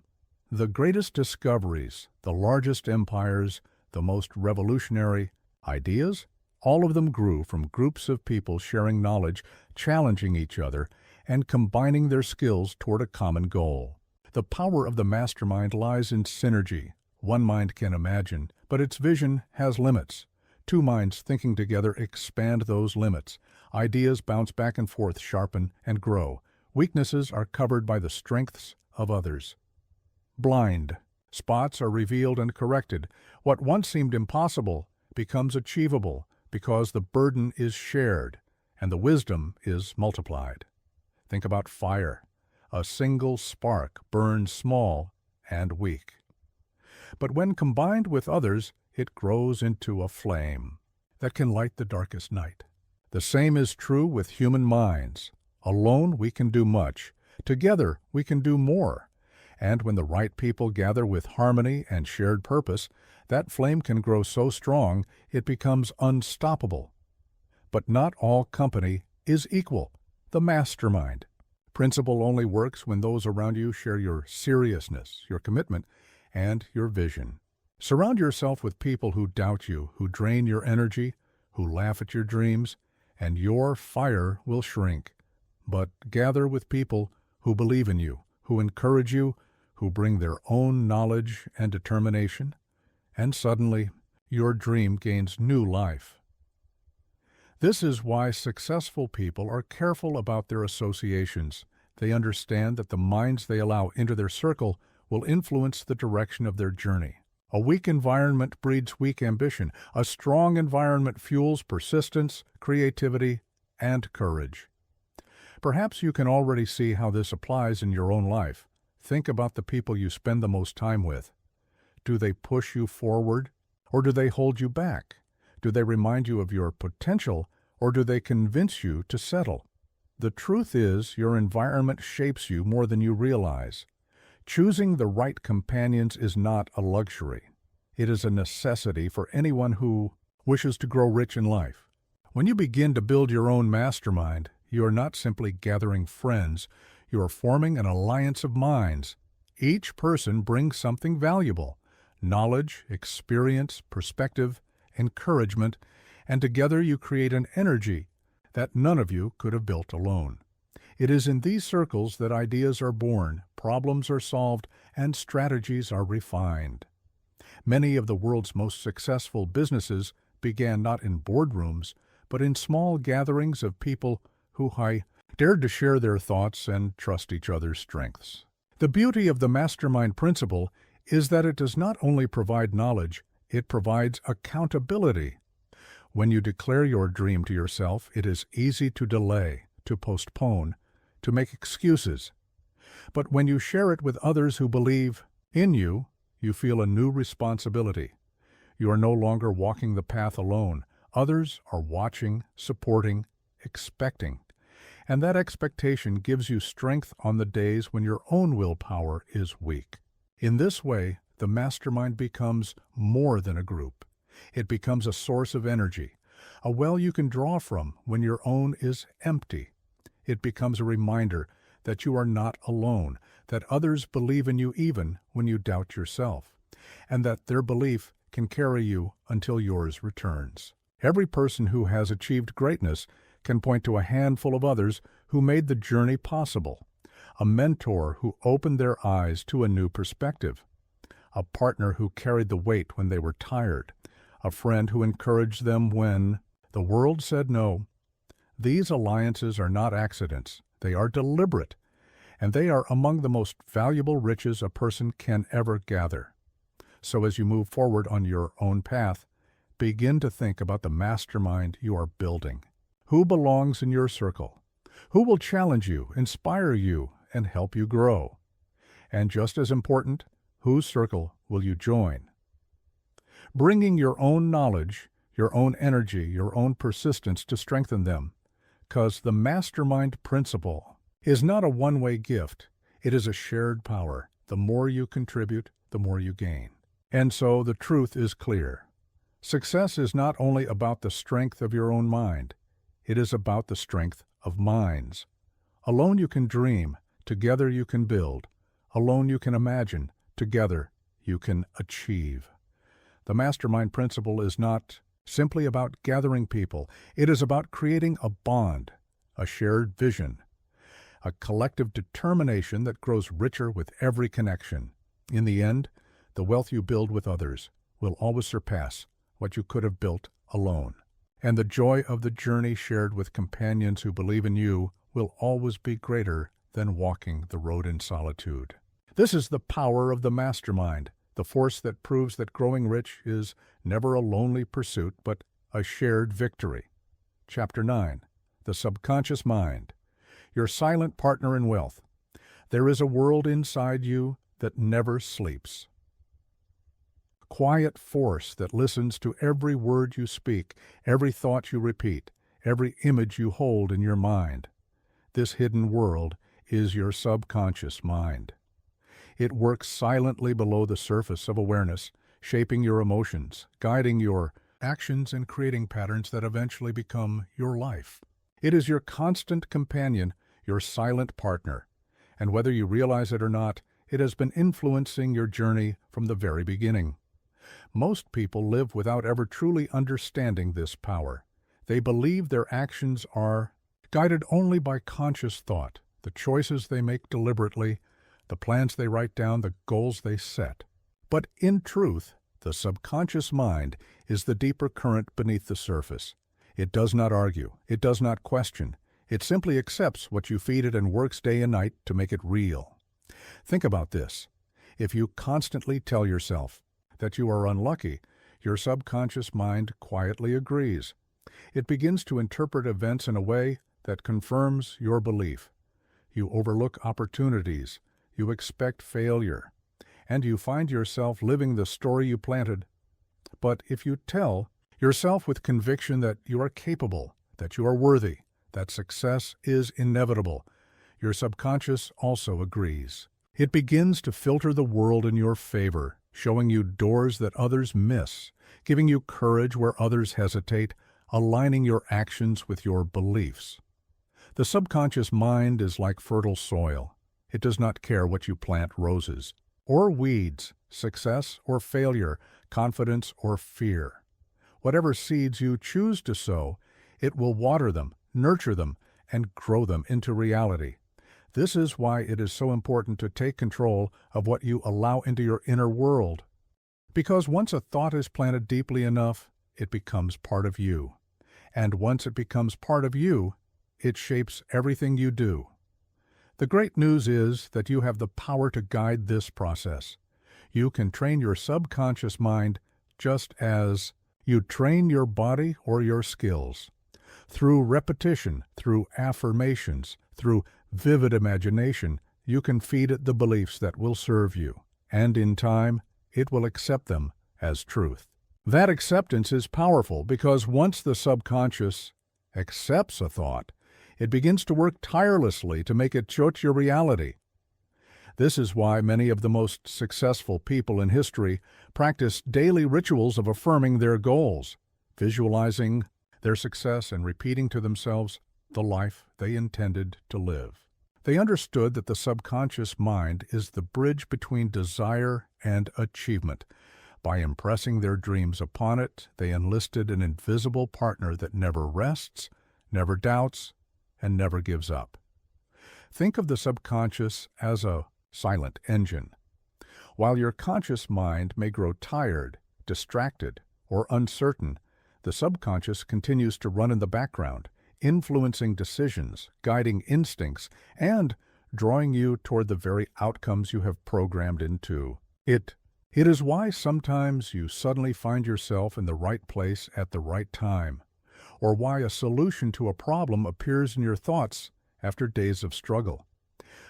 The greatest discoveries, the largest empires, the most revolutionary ideas, all of them grew from groups of people sharing knowledge, challenging each other, and combining their skills toward a common goal. The power of the mastermind lies in synergy. One mind can imagine, but its vision has limits. Two minds thinking together expand those limits. Ideas bounce back and forth, sharpen, and grow. Weaknesses are covered by the strengths of others. Blind spots are revealed and corrected. What once seemed impossible becomes achievable because the burden is shared and the wisdom is multiplied. Think about fire. A single spark burns small and weak. But when combined with others, it grows into a flame that can light the darkest night. The same is true with human minds. Alone we can do much. Together we can do more. And when the right people gather with harmony and shared purpose, that flame can grow so strong it becomes unstoppable. But not all company is equal. The mastermind principle only works when those around you share your seriousness, your commitment, and your vision. Surround yourself with people who doubt you, who drain your energy, who laugh at your dreams, and your fire will shrink. But gather with people who believe in you, who encourage you, who bring their own knowledge and determination, and suddenly your dream gains new life. This is why successful people are careful about their associations. They understand that the minds they allow into their circle will influence the direction of their journey. A weak environment breeds weak ambition. A strong environment fuels persistence, creativity, and courage. Perhaps you can already see how this applies in your own life. Think about the people you spend the most time with. Do they push you forward, or do they hold you back? Do they remind you of your potential, or do they convince you to settle? The truth is, your environment shapes you more than you realize. Choosing the right companions is not a luxury. It is a necessity for anyone who wishes to grow rich in life. When you begin to build your own mastermind, you are not simply gathering friends, you are forming an alliance of minds. Each person brings something valuable: knowledge, experience, perspective, encouragement, and together you create an energy that none of you could have built alone. It is in these circles that ideas are born, problems are solved, and strategies are refined. Many of the world's most successful businesses began not in boardrooms, but in small gatherings of people who dared to share their thoughts and trust each other's strengths. The beauty of the mastermind principle is that it does not only provide knowledge, it provides accountability. When you declare your dream to yourself, it is easy to delay, to postpone, to make excuses. But when you share it with others who believe in you, you feel a new responsibility. You are no longer walking the path alone. Others are watching, supporting, expecting. And that expectation gives you strength on the days when your own willpower is weak. In this way, the mastermind becomes more than a group. It becomes a source of energy, a well you can draw from when your own is empty. It becomes a reminder that you are not alone, that others believe in you even when you doubt yourself, and that their belief can carry you until yours returns. Every person who has achieved greatness can point to a handful of others who made the journey possible, a mentor who opened their eyes to a new perspective, a partner who carried the weight when they were tired, a friend who encouraged them when the world said no. These alliances are not accidents, they are deliberate, and they are among the most valuable riches a person can ever gather. So as you move forward on your own path, begin to think about the mastermind you are building. Who belongs in your circle? Who will challenge you, inspire you, and help you grow? And just as important, whose circle will you join? Bringing your own knowledge, your own energy, your own persistence to strengthen them, because the mastermind principle is not a one-way gift. It is a shared power. The more you contribute, the more you gain. And so the truth is clear. Success is not only about the strength of your own mind. It is about the strength of minds. Alone you can dream, together you can build. Alone you can imagine, together you can achieve. The mastermind principle is not simply about gathering people. It is about creating a bond, a shared vision, a collective determination that grows richer with every connection. In the end, the wealth you build with others will always surpass what you could have built alone. And the joy of the journey shared with companions who believe in you will always be greater than walking the road in solitude. This is the power of the mastermind, the force that proves that growing rich is never a lonely pursuit, but a shared victory. Chapter 9. The Subconscious Mind. Your silent partner in wealth. There is a world inside you that never sleeps. Quiet force that listens to every word you speak, every thought you repeat, every image you hold in your mind. This hidden world is your subconscious mind. It works silently below the surface of awareness, shaping your emotions, guiding your actions, and creating patterns that eventually become your life. It is your constant companion, your silent partner, and whether you realize it or not, it has been influencing your journey from the very beginning. Most people live without ever truly understanding this power. They believe their actions are guided only by conscious thought, the choices they make deliberately, the plans they write down, the goals they set. But in truth, the subconscious mind is the deeper current beneath the surface. It does not argue. It does not question. It simply accepts what you feed it and works day and night to make it real. Think about this. If you constantly tell yourself that you are unlucky, your subconscious mind quietly agrees. It begins to interpret events in a way that confirms your belief. You overlook opportunities. You expect failure. And you find yourself living the story you planted. But if you tell yourself with conviction that you are capable, that you are worthy, that success is inevitable, your subconscious also agrees. It begins to filter the world in your favor, showing you doors that others miss, giving you courage where others hesitate, aligning your actions with your beliefs. The subconscious mind is like fertile soil. It does not care what you plant, roses or weeds, success or failure, confidence or fear. Whatever seeds you choose to sow, it will water them, nurture them, and grow them into reality. This is why it is so important to take control of what you allow into your inner world. Because once a thought is planted deeply enough, it becomes part of you. And once it becomes part of you, it shapes everything you do. The great news is that you have the power to guide this process. You can train your subconscious mind just as you train your body or your skills. Through repetition, through affirmations, through vivid imagination, you can feed it the beliefs that will serve you, and in time, it will accept them as truth. That acceptance is powerful because once the subconscious accepts a thought, it begins to work tirelessly to make it your reality. This is why many of the most successful people in history practice daily rituals of affirming their goals, visualizing their success and repeating to themselves the life they intended to live. They understood that the subconscious mind is the bridge between desire and achievement. By impressing their dreams upon it, they enlisted an invisible partner that never rests, never doubts, and never gives up. Think of the subconscious as a silent engine. While your conscious mind may grow tired, distracted, or uncertain, the subconscious continues to run in the background, influencing decisions, guiding instincts, and drawing you toward the very outcomes you have programmed into. It is why sometimes you suddenly find yourself in the right place at the right time, or why a solution to a problem appears in your thoughts after days of struggle.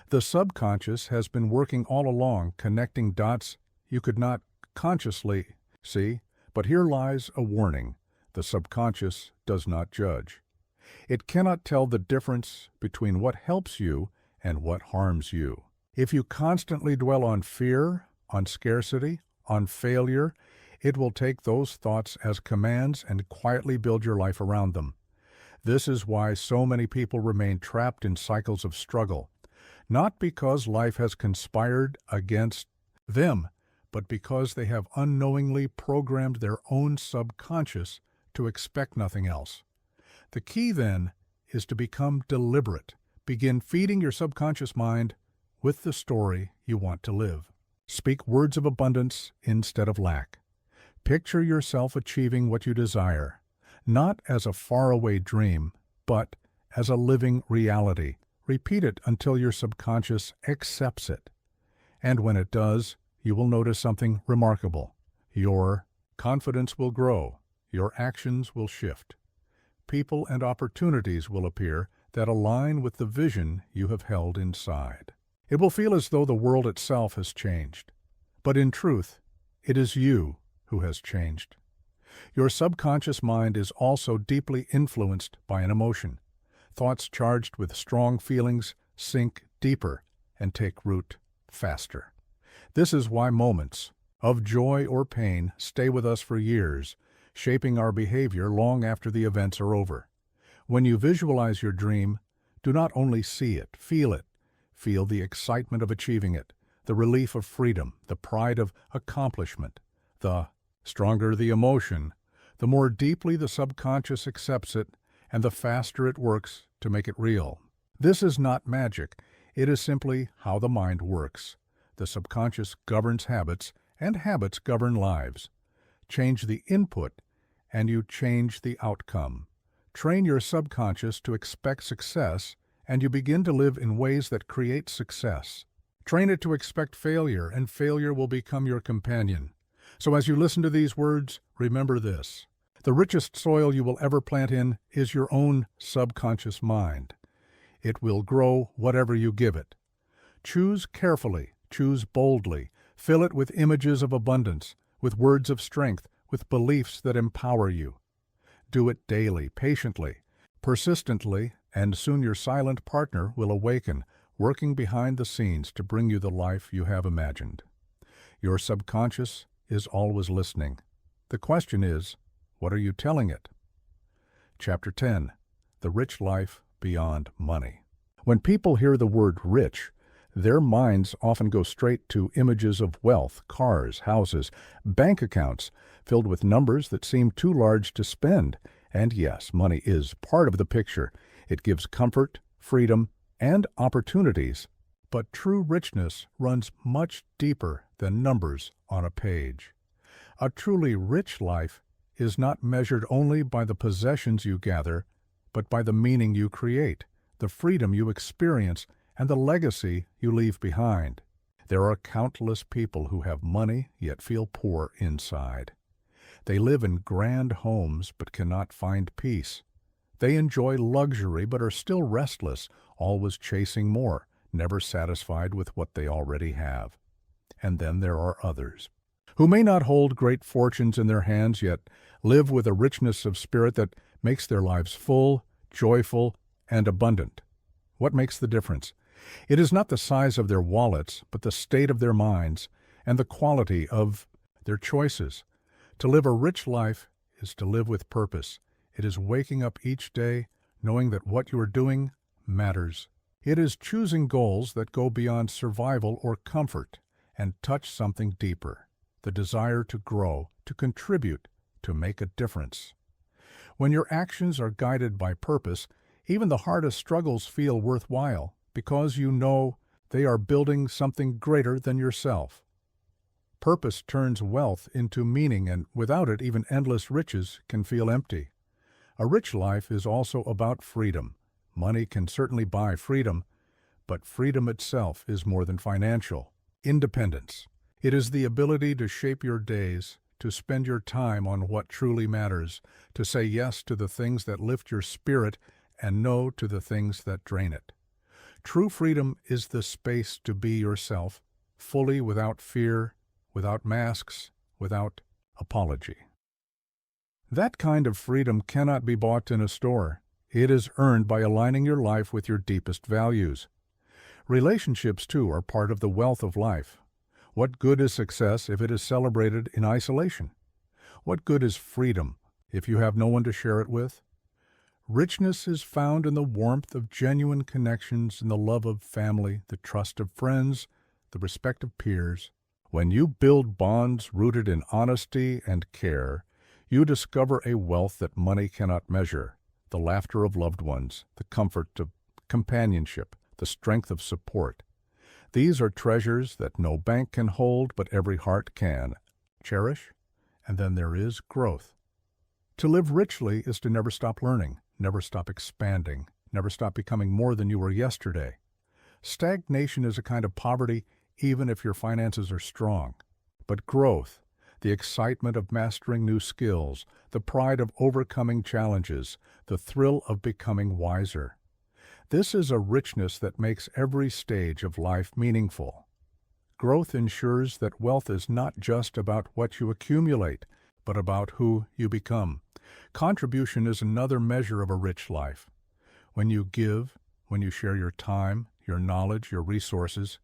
The subconscious has been working all along, connecting dots you could not consciously see, but here lies a warning. The subconscious does not judge. It cannot tell the difference between what helps you and what harms you. If you constantly dwell on fear, on scarcity, on failure, it will take those thoughts as commands and quietly build your life around them. This is why so many people remain trapped in cycles of struggle, not because life has conspired against them, but because they have unknowingly programmed their own subconscious to expect nothing else. The key, then, is to become deliberate. Begin feeding your subconscious mind with the story you want to live. Speak words of abundance instead of lack. Picture yourself achieving what you desire, not as a faraway dream, but as a living reality. Repeat it until your subconscious accepts it. And when it does, you will notice something remarkable. Your confidence will grow. Your actions will shift. People and opportunities will appear that align with the vision you have held inside. It will feel as though the world itself has changed. But in truth, it is you who has changed. Your subconscious mind is also deeply influenced by an emotion. Thoughts charged with strong feelings sink deeper and take root faster. This is why moments of joy or pain stay with us for years, shaping our behavior long after the events are over. When you visualize your dream, do not only see it, feel it. Feel the excitement of achieving it, the relief of freedom, the pride of accomplishment. The stronger the emotion, the more deeply the subconscious accepts it, and the faster it works to make it real. This is not magic. It is simply how the mind works. The subconscious governs habits, and habits govern lives. Change the input, and you change the outcome. Train your subconscious to expect success, and you begin to live in ways that create success. Train it to expect failure, and failure will become your companion. So as you listen to these words, remember this. The richest soil you will ever plant in is your own subconscious mind. It will grow whatever you give it. Choose carefully, choose boldly, fill it with images of abundance, with words of strength, with beliefs that empower you. Do it daily, patiently, persistently, and soon your silent partner will awaken, working behind the scenes to bring you the life you have imagined. Your subconscious is always listening. The question is, what are you telling it? Chapter 10. The Rich Life Beyond Money. When people hear the word rich, their minds often go straight to images of wealth, cars, houses, bank accounts filled with numbers that seem too large to spend. And yes, money is part of the picture. It gives comfort, freedom, and opportunities. But true richness runs much deeper than numbers on a page. A truly rich life is not measured only by the possessions you gather, but by the meaning you create, the freedom you experience, and the legacy you leave behind. There are countless people who have money yet feel poor inside. They live in grand homes but cannot find peace. They enjoy luxury but are still restless, always chasing more, never satisfied with what they already have. And then there are others who may not hold great fortunes in their hands, yet live with a richness of spirit that makes their lives full, joyful, and abundant. What makes the difference? It is not the size of their wallets, but the state of their minds and the quality of their choices. To live a rich life is to live with purpose. It is waking up each day knowing that what you are doing matters. It is choosing goals that go beyond survival or comfort and touch something deeper, the desire to grow, to contribute, to make a difference. When your actions are guided by purpose, even the hardest struggles feel worthwhile because you know they are building something greater than yourself. Purpose turns wealth into meaning, and without it, even endless riches can feel empty. A rich life is also about freedom. Money can certainly buy freedom, but freedom itself is more than financial. Independence. It is the ability to shape your days, to spend your time on what truly matters, to say yes to the things that lift your spirit and no to the things that drain it. True freedom is the space to be yourself, fully without fear, without masks, without apology. That kind of freedom cannot be bought in a store. It is earned by aligning your life with your deepest values. Relationships, too, are part of the wealth of life. What good is success if it is celebrated in isolation? What good is freedom if you have no one to share it with? Richness is found in the warmth of genuine connections, in the love of family, the trust of friends, the respect of peers. When you build bonds rooted in honesty and care, you discover a wealth that money cannot measure, the laughter of loved ones, the comfort of companionship, the strength of support. These are treasures that no bank can hold, but every heart can cherish. And then there is growth. To live richly is to never stop learning, never stop expanding, never stop becoming more than you were yesterday. Stagnation is a kind of poverty, even if your finances are strong. But growth, the excitement of mastering new skills, the pride of overcoming challenges, the thrill of becoming wiser. This is a richness that makes every stage of life meaningful. Growth ensures that wealth is not just about what you accumulate, but about who you become. Contribution is another measure of a rich life. When you give, when you share your time, your knowledge, your resources,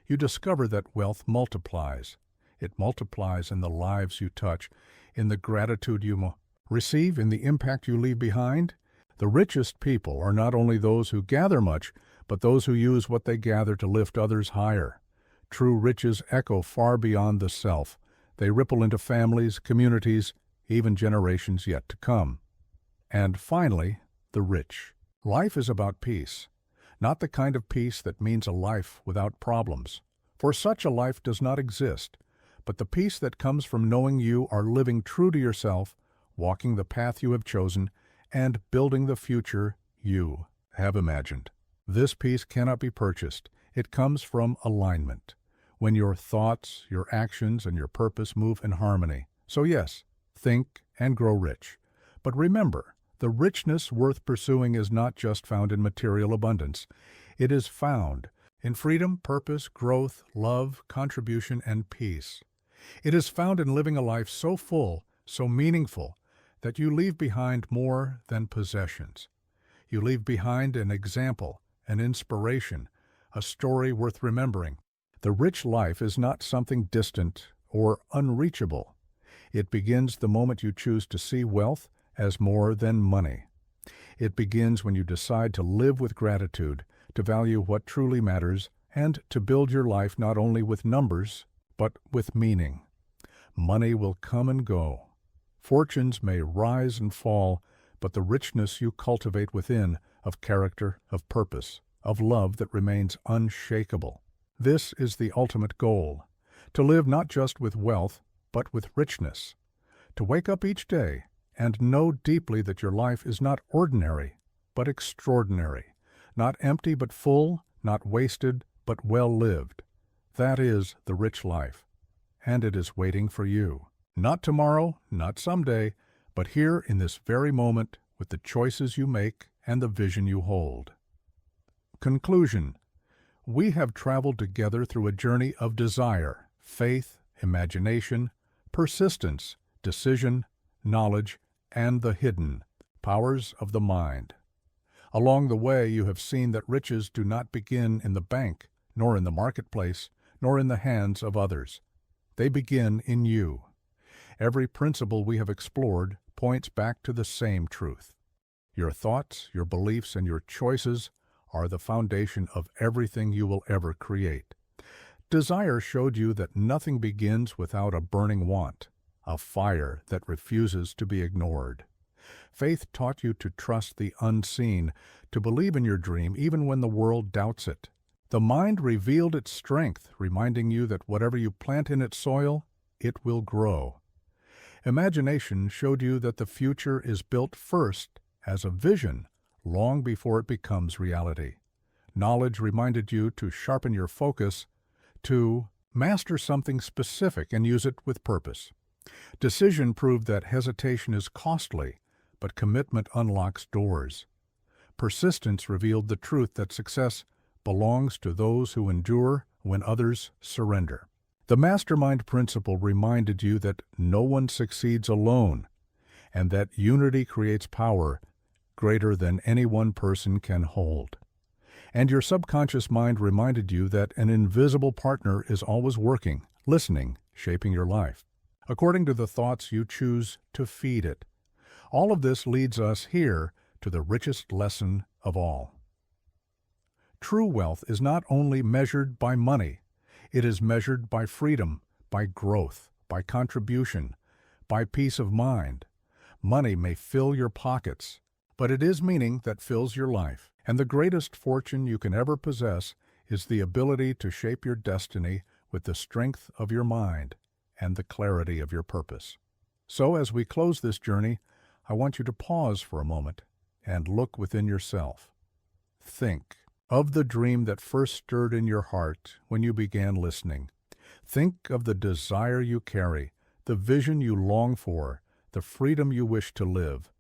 you discover that wealth multiplies. It multiplies in the lives you touch, in the gratitude you receive, in the impact you leave behind. The richest people are not only those who gather much, but those who use what they gather to lift others higher. True riches echo far beyond the self. They ripple into families, communities, even generations yet to come. And finally, the rich. Life is about peace. not the kind of peace that means a life without problems, for such a life does not exist, but the peace that comes from knowing you are living true to yourself, walking the path you have chosen, and building the future you have imagined. This peace cannot be purchased. It comes from alignment, when your thoughts, your actions, and your purpose move in harmony. So yes, think and grow rich. But remember, the richness worth pursuing is not just found in material abundance. It is found in freedom, purpose, growth, love, contribution, and peace. It is found in living a life so full, so meaningful, that you leave behind more than possessions. You leave behind an example, an inspiration, a story worth remembering. The rich life is not something distant or unreachable. It begins the moment you choose to see wealth as more than money. It begins when you decide to live with gratitude, to value what truly matters, and to build your life not only with numbers, but with meaning. Money will come and go. Fortunes may rise and fall, but the richness you cultivate within, of character, of purpose, of love that remains unshakable. This is the ultimate goal, to live not just with wealth, but with richness. To wake up each day and know deeply that your life is not ordinary, but extraordinary, not empty but full, not wasted but well lived. That is the rich life, and it is waiting for you. Not tomorrow, not someday, but here in this very moment with the choices you make and the vision you hold. Conclusion. We have traveled together through a journey of desire, faith, imagination, persistence, decision, knowledge, and the hidden powers of the mind. Along the way, you have seen that riches do not begin in the bank, nor in the marketplace, nor in the hands of others. They begin in you. Every principle we have explored points back to the same truth. Your thoughts, your beliefs, and your choices are the foundation of everything you will ever create. Desire showed you that nothing begins without a burning want, a fire that refuses to be ignored. Faith taught you to trust the unseen, to believe in your dream even when the world doubts it. The mind revealed its strength, reminding you that whatever you plant in its soil, it will grow. Imagination showed you that the future is built first as a vision, long before it becomes reality. Knowledge reminded you to sharpen your focus, to master something specific and use it with purpose. Decision proved that hesitation is costly, but commitment unlocks doors. Persistence revealed the truth that success belongs to those who endure when others surrender. The mastermind principle reminded you that no one succeeds alone, and that unity creates power greater than any one person can hold. And your subconscious mind reminded you that an invisible partner is always working, listening, shaping your life, according to the thoughts you choose to feed it. All of this leads us here to the richest lesson of all. True wealth is not only measured by money, it is measured by freedom, by growth, by contribution, by peace of mind. Money may fill your pockets, but it is meaning that fills your life. And the greatest fortune you can ever possess is the ability to shape your destiny with the strength of your mind and the clarity of your purpose. So as we close this journey, I want you to pause for a moment and look within yourself. Think of the dream that first stirred in your heart when you began listening. Think of the desire you carry, the vision you long for, the freedom you wish to live.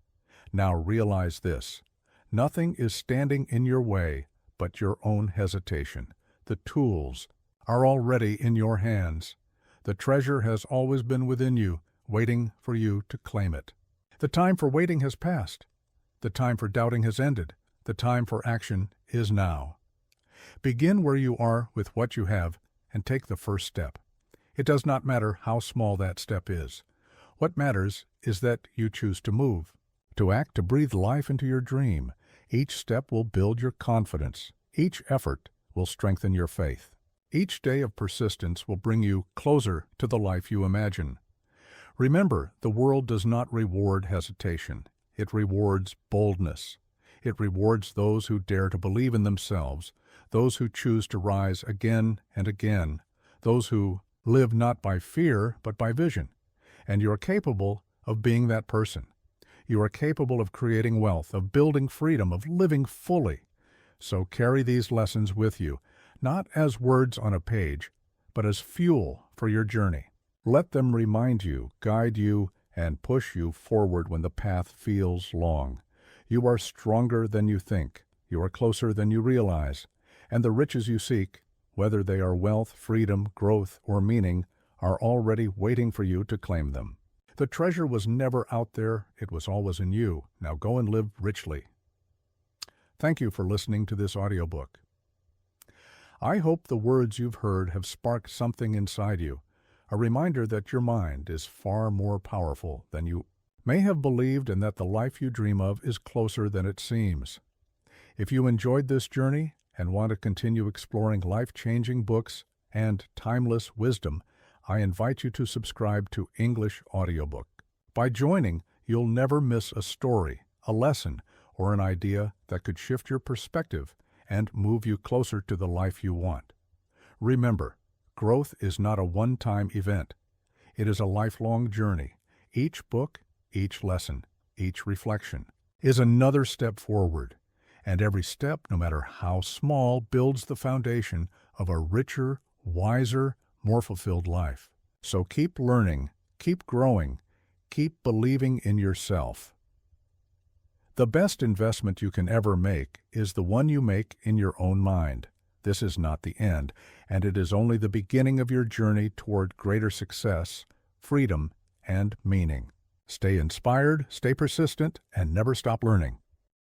Now realize this. Nothing is standing in your way but your own hesitation. The tools are already in your hands. The treasure has always been within you, waiting for you to claim it. The time for waiting has passed. The time for doubting has ended. The time for action is now. Begin where you are with what you have and take the first step. It does not matter how small that step is. What matters is that you choose to move, to act, to breathe life into your dream. Each step will build your confidence. Each effort will strengthen your faith. Each day of persistence will bring you closer to the life you imagine. Remember, the world does not reward hesitation. It rewards boldness. It rewards those who dare to believe in themselves, those who choose to rise again and again, those who live not by fear but by vision. And you are capable of being that person. You are capable of creating wealth, of building freedom, of living fully. So carry these lessons with you, not as words on a page, but as fuel for your journey. Let them remind you, guide you, and push you forward when the path feels long. You are stronger than you think. You are closer than you realize. And the riches you seek, whether they are wealth, freedom, growth, or meaning, are already waiting for you to claim them. The treasure was never out there, it was always in you. Now go and live richly. Thank you for listening to this audiobook. I hope the words you've heard have sparked something inside you, a reminder that your mind is far more powerful than you may have believed and that the life you dream of is closer than it seems. If you enjoyed this journey and want to continue exploring life-changing books and timeless wisdom, I invite you to subscribe to English Audiobook. By joining, you'll never miss a story, a lesson, or an idea that could shift your perspective and move you closer to the life you want. Remember, growth is not a one-time event. It is a lifelong journey. Each book, each lesson, each reflection is another step forward. And every step, no matter how small, builds the foundation of a richer, wiser, more fulfilled life. So keep learning, keep growing, keep believing in yourself. The best investment you can ever make is the one you make in your own mind. This is not the end, and it is only the beginning of your journey toward greater success, freedom, and meaning. Stay inspired, stay persistent, and never stop learning.